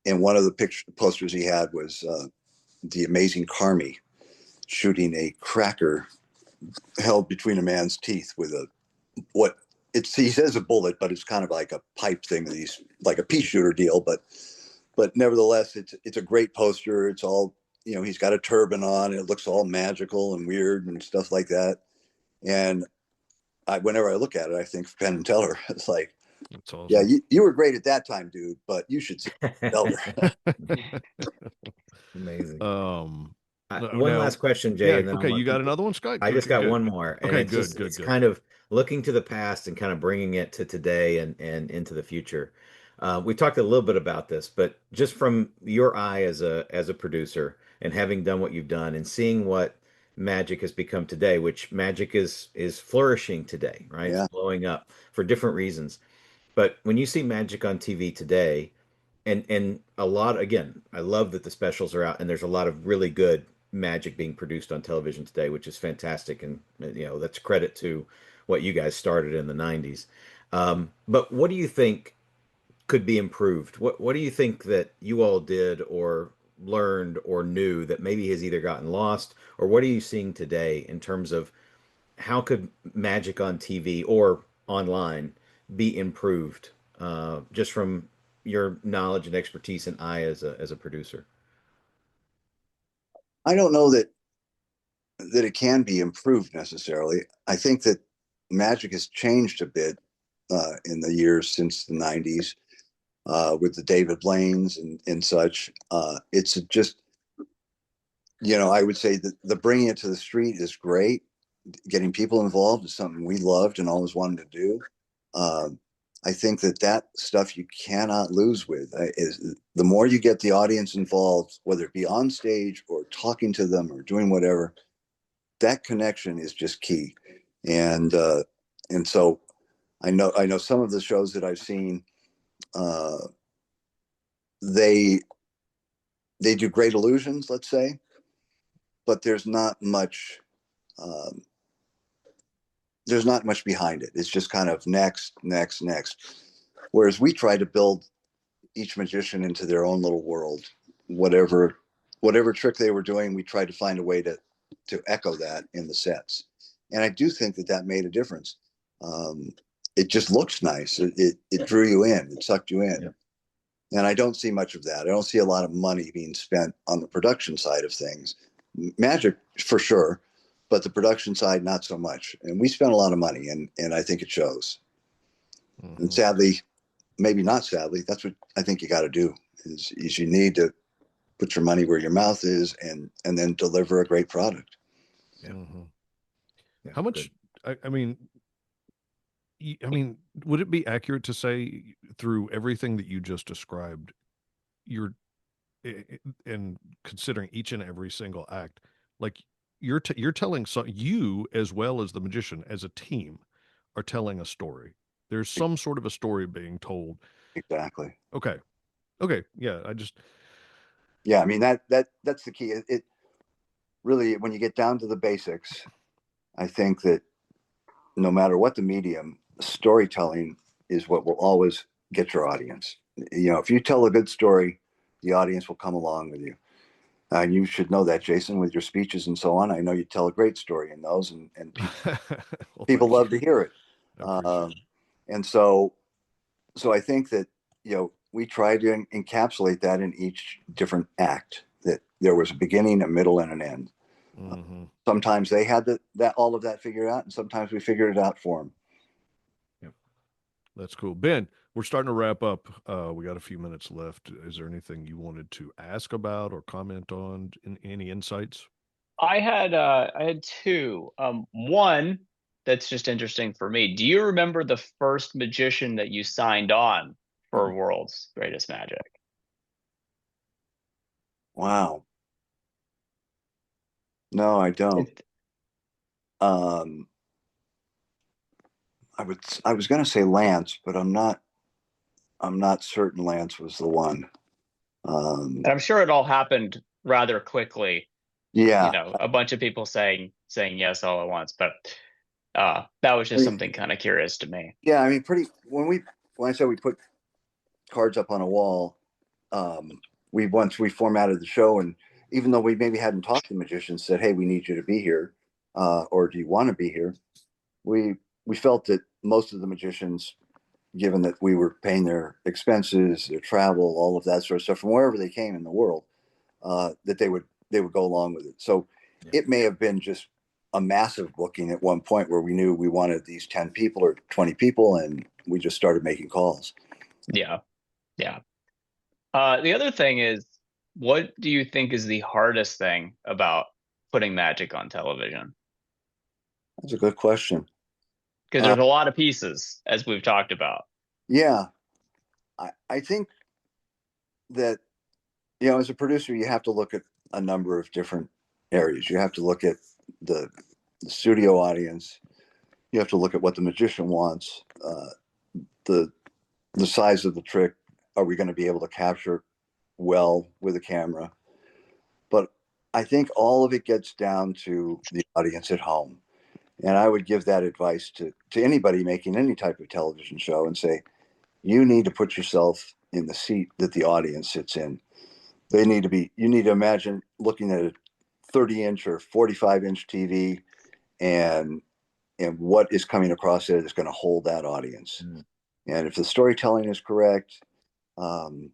And one of the posters he had was the amazing Carmi shooting a cracker held between a man's teeth with he says a bullet, but it's kind of like a pipe thing that he's like a pea shooter deal, but nevertheless, it's a great poster. It's all, he's got a turban on. It looks all magical and weird and stuff like that. And whenever I look at it, I think Penn and Teller. It's like, That's awesome. yeah, you were great at that time, dude, but you should see Elder. Amazing. One Now, last question, Jay, yeah, and then okay, I'll you let got people. another one, Scott? I just got Good. one more, and Okay, it's good, just good, it's good. kind of looking to the past and kind of bringing it to today and into the future. We talked a little bit about this, but just from your eye as a producer and having done what you've done and seeing what magic has become today, which magic is flourishing today, right? It's Yeah. blowing up for different reasons. But when you see magic on TV today, and a lot, again, I love that the specials are out and there's a lot of really good magic being produced on television today, which is fantastic, and that's credit to what you guys started in the 90s. But what do you think could be improved? What do you think that you all did or learned or knew that maybe has either gotten lost, or what are you seeing today in terms of how could magic on TV or online be improved, just from your knowledge and expertise and eye as a producer? I don't know that it can be improved necessarily. I think that magic has changed a bit in the years since the 90s, with the David Blaine's and such. It's just, I would say that the bringing it to the street is great. Getting people involved is something we loved and always wanted to do. Um, I think that stuff you cannot lose with. Is the more you get the audience involved, whether it be on stage or talking to them or doing whatever, that connection is just key. And and so I know some of the shows that I've seen, uh, they they do great illusions, let's say, but um, there's not much behind it. It's just kind of next, next, next. Whereas we try to build each magician into their own little world. Whatever trick they were doing, we tried to find a way to echo that in the sets. And I do think that made a difference. Um, it just looks nice. It drew you in. It sucked you in. Yeah. And I don't see much of that. I don't see a lot of money being spent on the production side of things. Magic for sure, but the production side not so much. And we spent a lot of money, and I think it shows. And sadly, maybe not sadly, that's what I think you got to do. Is you need to put your money where your mouth is, and then deliver a great product. Yeah. Mm-hmm. Yeah, How much? good. I mean, I mean, would it be accurate to say through everything that you just described, you're and considering each and every single act, like you're telling, so you as well as the magician as a team are telling a story. There's some sort of a story being told. Exactly. Okay. Okay. Yeah. Yeah, I mean that's the key. It really, when you get down to the basics, I think that no matter what the medium, storytelling is what will always get your audience. If you tell a good story, the audience will come along with you. And you should know that, Jason, with your speeches and so on. I know you tell a great story in those, and Well, people thank you. love to hear it. I appreciate it. And so I think that we try to encapsulate that in each different act. That there was a beginning, a middle, and an end. Mm-hmm. Sometimes they had that all of that figured out, and sometimes we figured it out for them. Yep. That's cool. Ben, we're starting to wrap up. We got a few minutes left. Is there anything you wanted to ask about or comment on? Any insights? I had two. One that's just interesting for me. Do you remember the first magician that you signed on for World's Greatest Magic? Wow. No, I don't. It, Um, I was going to say Lance, but I'm not. I'm not certain Lance was the one. and I'm sure it all happened rather quickly with, Yeah, a bunch of people saying yes all at once. But that was I just mean, something kind of curious to me. yeah. I mean, pretty when I said we put cards up on a wall, we formatted the show, and even though we maybe hadn't talked to magicians, said, "Hey, we need you to be here," or "Do you want to be here?" We we felt that most of the magicians, given that we were paying their expenses, their travel, all of that sort of stuff from wherever they came in the world, that they would go along with it. So Yeah. it may have been just a massive booking at one point where we knew we wanted these 10 people or 20 people, and we just started making calls. Yeah, yeah. The other thing is, what do you think is the hardest thing about putting magic on television? That's a good question. Because Uh, there's a lot of pieces, as we've talked about. yeah, I think that, as a producer, you have to look at a number of different areas. You have to look at the, the studio audience. You have to look at what the magician wants, the the size of the trick. Are we going to be able to capture well with a camera? But I think all of it gets down to the audience at home. And I would give that advice to anybody making any type of television show and say, you need to put yourself in the seat that the audience sits in. You need to imagine looking at a 30-inch or 45-inch TV, and what is coming across it is going to hold that audience. Mm. And if the storytelling is correct, um,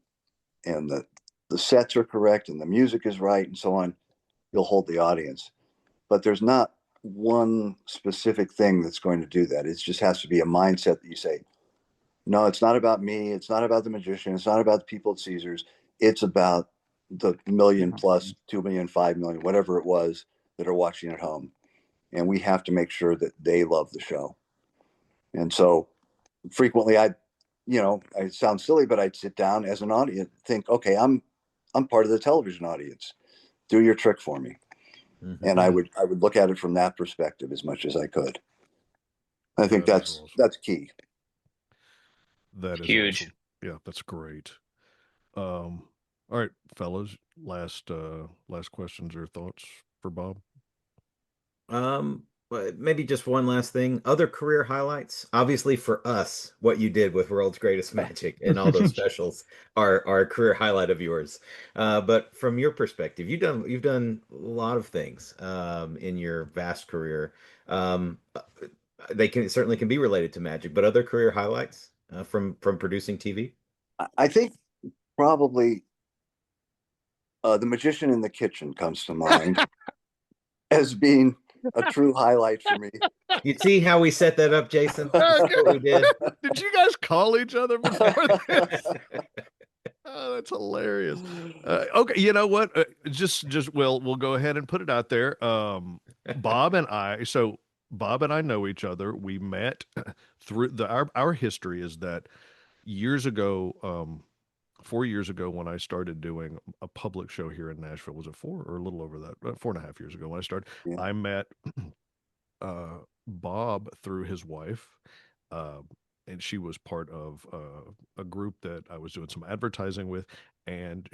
and the sets are correct, and the music is right, and so on, you'll hold the audience. But there's not one specific thing that's going to do that. It just has to be a mindset that you say, no, it's not about me. It's not about the magician. It's not about the people at Caesars. It's about the million plus, 2 million, 5 million, whatever it was, that are watching at home. And we have to make sure that they love the show. And so frequently I sound silly, but I'd sit down as an audience, think, okay, I'm part of the television audience. Do your trick for me. Mm-hmm. And I would look at it from that perspective as much as I could. I think That is that's awesome. that's key. That is Huge. awesome. Yeah, that's great. All right, fellas, last questions or thoughts for Bob? But maybe just one last thing. Other career highlights. Obviously, for us, what you did with World's Greatest Magic and all those specials are a career highlight of yours. But from your perspective, you've done a lot of things in your vast career. Um, they certainly can be related to magic, but other career highlights from producing TV. I think probably the magician in the kitchen comes to mind as being a true highlight for me. You see how we set that up, Jason? You see what we did? Did you guys call each other before this? Oh, that's hilarious. Okay, you know what? Just we'll go ahead and put it out there. Bob and I. So Bob and I know each other. We met through our history is that years ago, 4 years ago, when I started doing a public show here in Nashville, was it 4 or a little over that? 4.5 years ago when I started, Yeah. I met Bob through his wife. Uh, and she was part of a group that I was doing some advertising with. And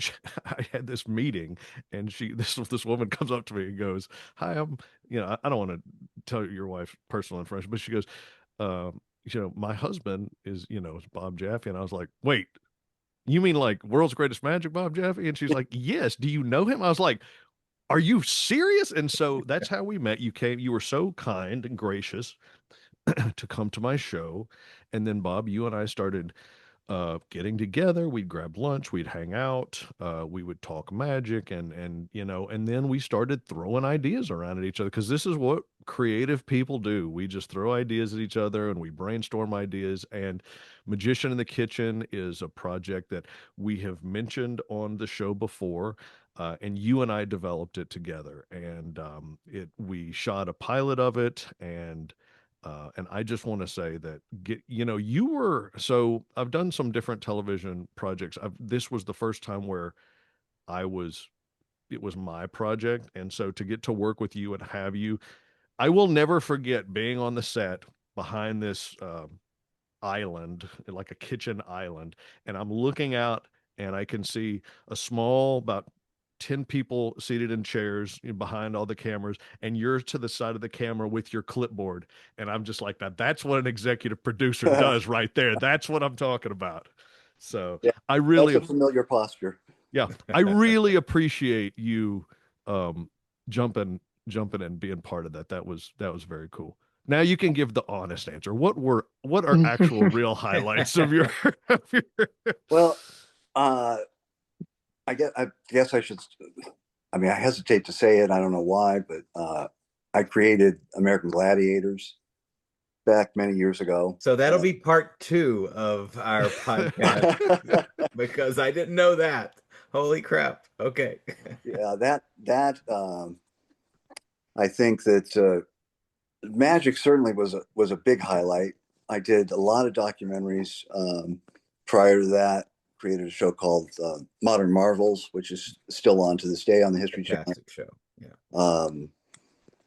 I had this meeting, and this woman comes up to me and goes, "Hi, I don't want to tell your wife personal information, but she goes, my husband is Bob Jaffe." And I was like, "Wait, you mean like World's Greatest Magic Bob Jaffe?" And she's like, "Yes. Do you know him?" I was like, "Are you serious?" And so that's how we met. You were so kind and gracious to come to my show. And then, Bob, you and I started getting together. We'd grab lunch, we'd hang out, we would talk magic, and then we started throwing ideas around at each other, because this is what creative people do. We just throw ideas at each other and we brainstorm ideas. And Magician in the Kitchen is a project that we have mentioned on the show before. And you and I developed it together, and we shot a pilot of it, and I just want to say that I've done some different television projects. This was the first time where it was my project. And so to get to work with you and have you, I will never forget being on the set behind this island, like a kitchen island, and I'm looking out and I can see a small, about 10 people seated in chairs behind all the cameras, and you're to the side of the camera with your clipboard. And I'm just like, that's what an executive producer does right there. That's what I'm talking about. So Yeah, I that's really, a familiar posture. yeah, I really appreciate you um, jumping, jumping and being part of that. That was very cool. Now you can give the honest answer. What are actual real highlights of your, of your... Well, uh, I guess I should. I mean, I hesitate to say it. I don't know why, but I created American Gladiators back many years ago. So that'll be part 2 of our podcast because I didn't know that. Holy crap. Okay. Yeah, I think that magic certainly was a big highlight. I did a lot of documentaries prior to that. Created a show called Modern Marvels, which is still on to this day on the History Channel. Fantastic show. Yeah.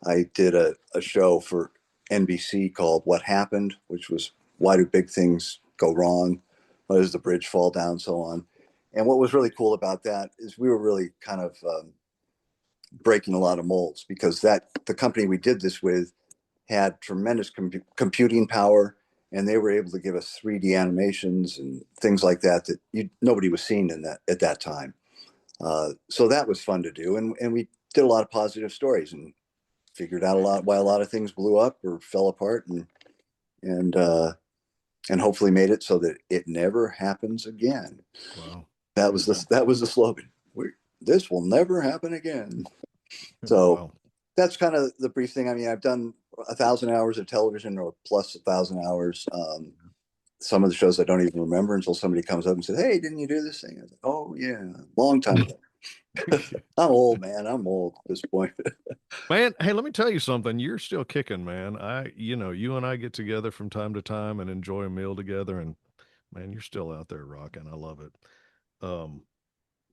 I did a show for NBC called What Happened, which was why do big things go wrong? Why does the bridge fall down? So on. And what was really cool about that is we were really kind of breaking a lot of molds, because the company we did this with had tremendous computing power, and they were able to give us 3D animations and things like that nobody was seeing at that time. So that was fun to do, and we did a lot of positive stories and figured out why a lot of things blew up or fell apart, and hopefully made it so that it never happens again. Wow. That was the slogan. This will never happen again. So Wow. that's kind of the brief thing. I mean, I've done 1,000 hours of television, or plus 1,000 hours. Some of the shows I don't even remember until somebody comes up and says, "Hey, didn't you do this thing?" I was like, "Oh yeah, long time ago." I'm old, man. I'm old at this point. Man, hey, let me tell you something. You're still kicking, man. You and I get together from time to time and enjoy a meal together, and man, you're still out there rocking. I love it. Um,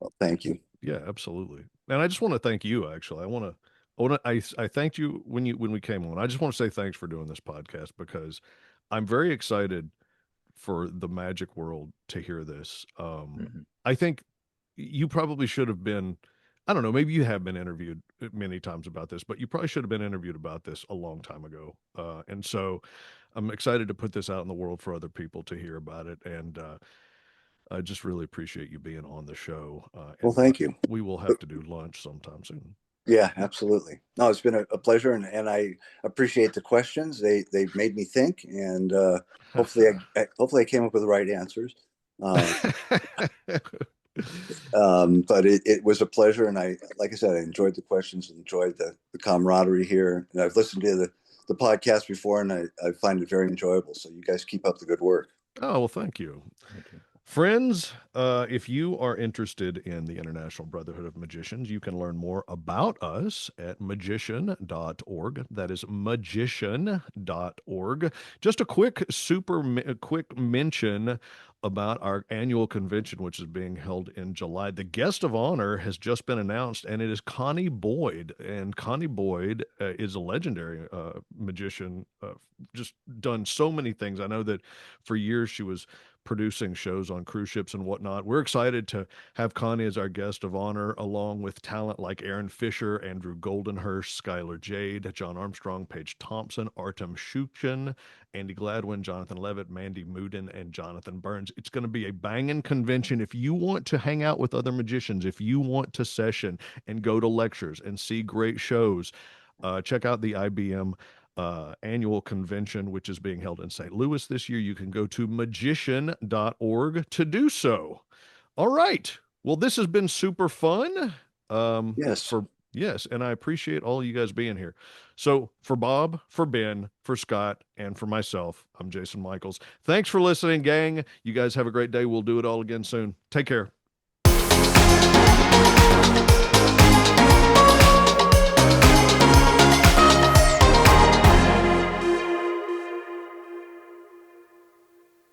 Well, thank you. yeah, absolutely. And I just want to thank you. Actually, I thanked you when we came on. I just want to say thanks for doing this podcast, because I'm very excited for the magic world to hear this. Mhm. I think you probably should have been, I don't know, maybe you have been interviewed many times about this, but you probably should have been interviewed about this a long time ago. And so I'm excited to put this out in the world for other people to hear about it. And I just really appreciate you being on the show. Well, And thank you. we will have to do lunch sometime soon. Yeah, absolutely. No, it's been a pleasure, and I appreciate the questions. They've made me think, and hopefully I came up with the right answers. But it was a pleasure, and like I said, I enjoyed the questions and enjoyed the camaraderie here. And I've listened to the podcast before, and I find it very enjoyable. So you guys keep up the good work. Oh, well, thank you. Thank you. Friends, if you are interested in the International Brotherhood of Magicians, you can learn more about us at magician.org. That is magician.org. Just a quick, quick mention about our annual convention, which is being held in July. The guest of honor has just been announced, and it is Connie Boyd. And Connie Boyd is a legendary magician, just done so many things. I know that for years she was producing shows on cruise ships and whatnot. We're excited to have Connie as our guest of honor, along with talent like Aaron Fisher, Andrew Goldenhurst, Skylar Jade, John Armstrong, Paige Thompson, Artem Shukin, Andy Gladwin, Jonathan Levitt, Mandy Moodin, and Jonathan Burns. It's going to be a banging convention. If you want to hang out with other magicians, if you want to session and go to lectures and see great shows, check out the I.B.M. Annual convention, which is being held in St. Louis this year. You can go to magician.org to do so. All right. Well, this has been super fun. Yes. Yes, and I appreciate all you guys being here. So for Bob, for Ben, for Scott, and for myself, I'm Jason Michaels. Thanks for listening, gang. You guys have a great day. We'll do it all again soon. Take care.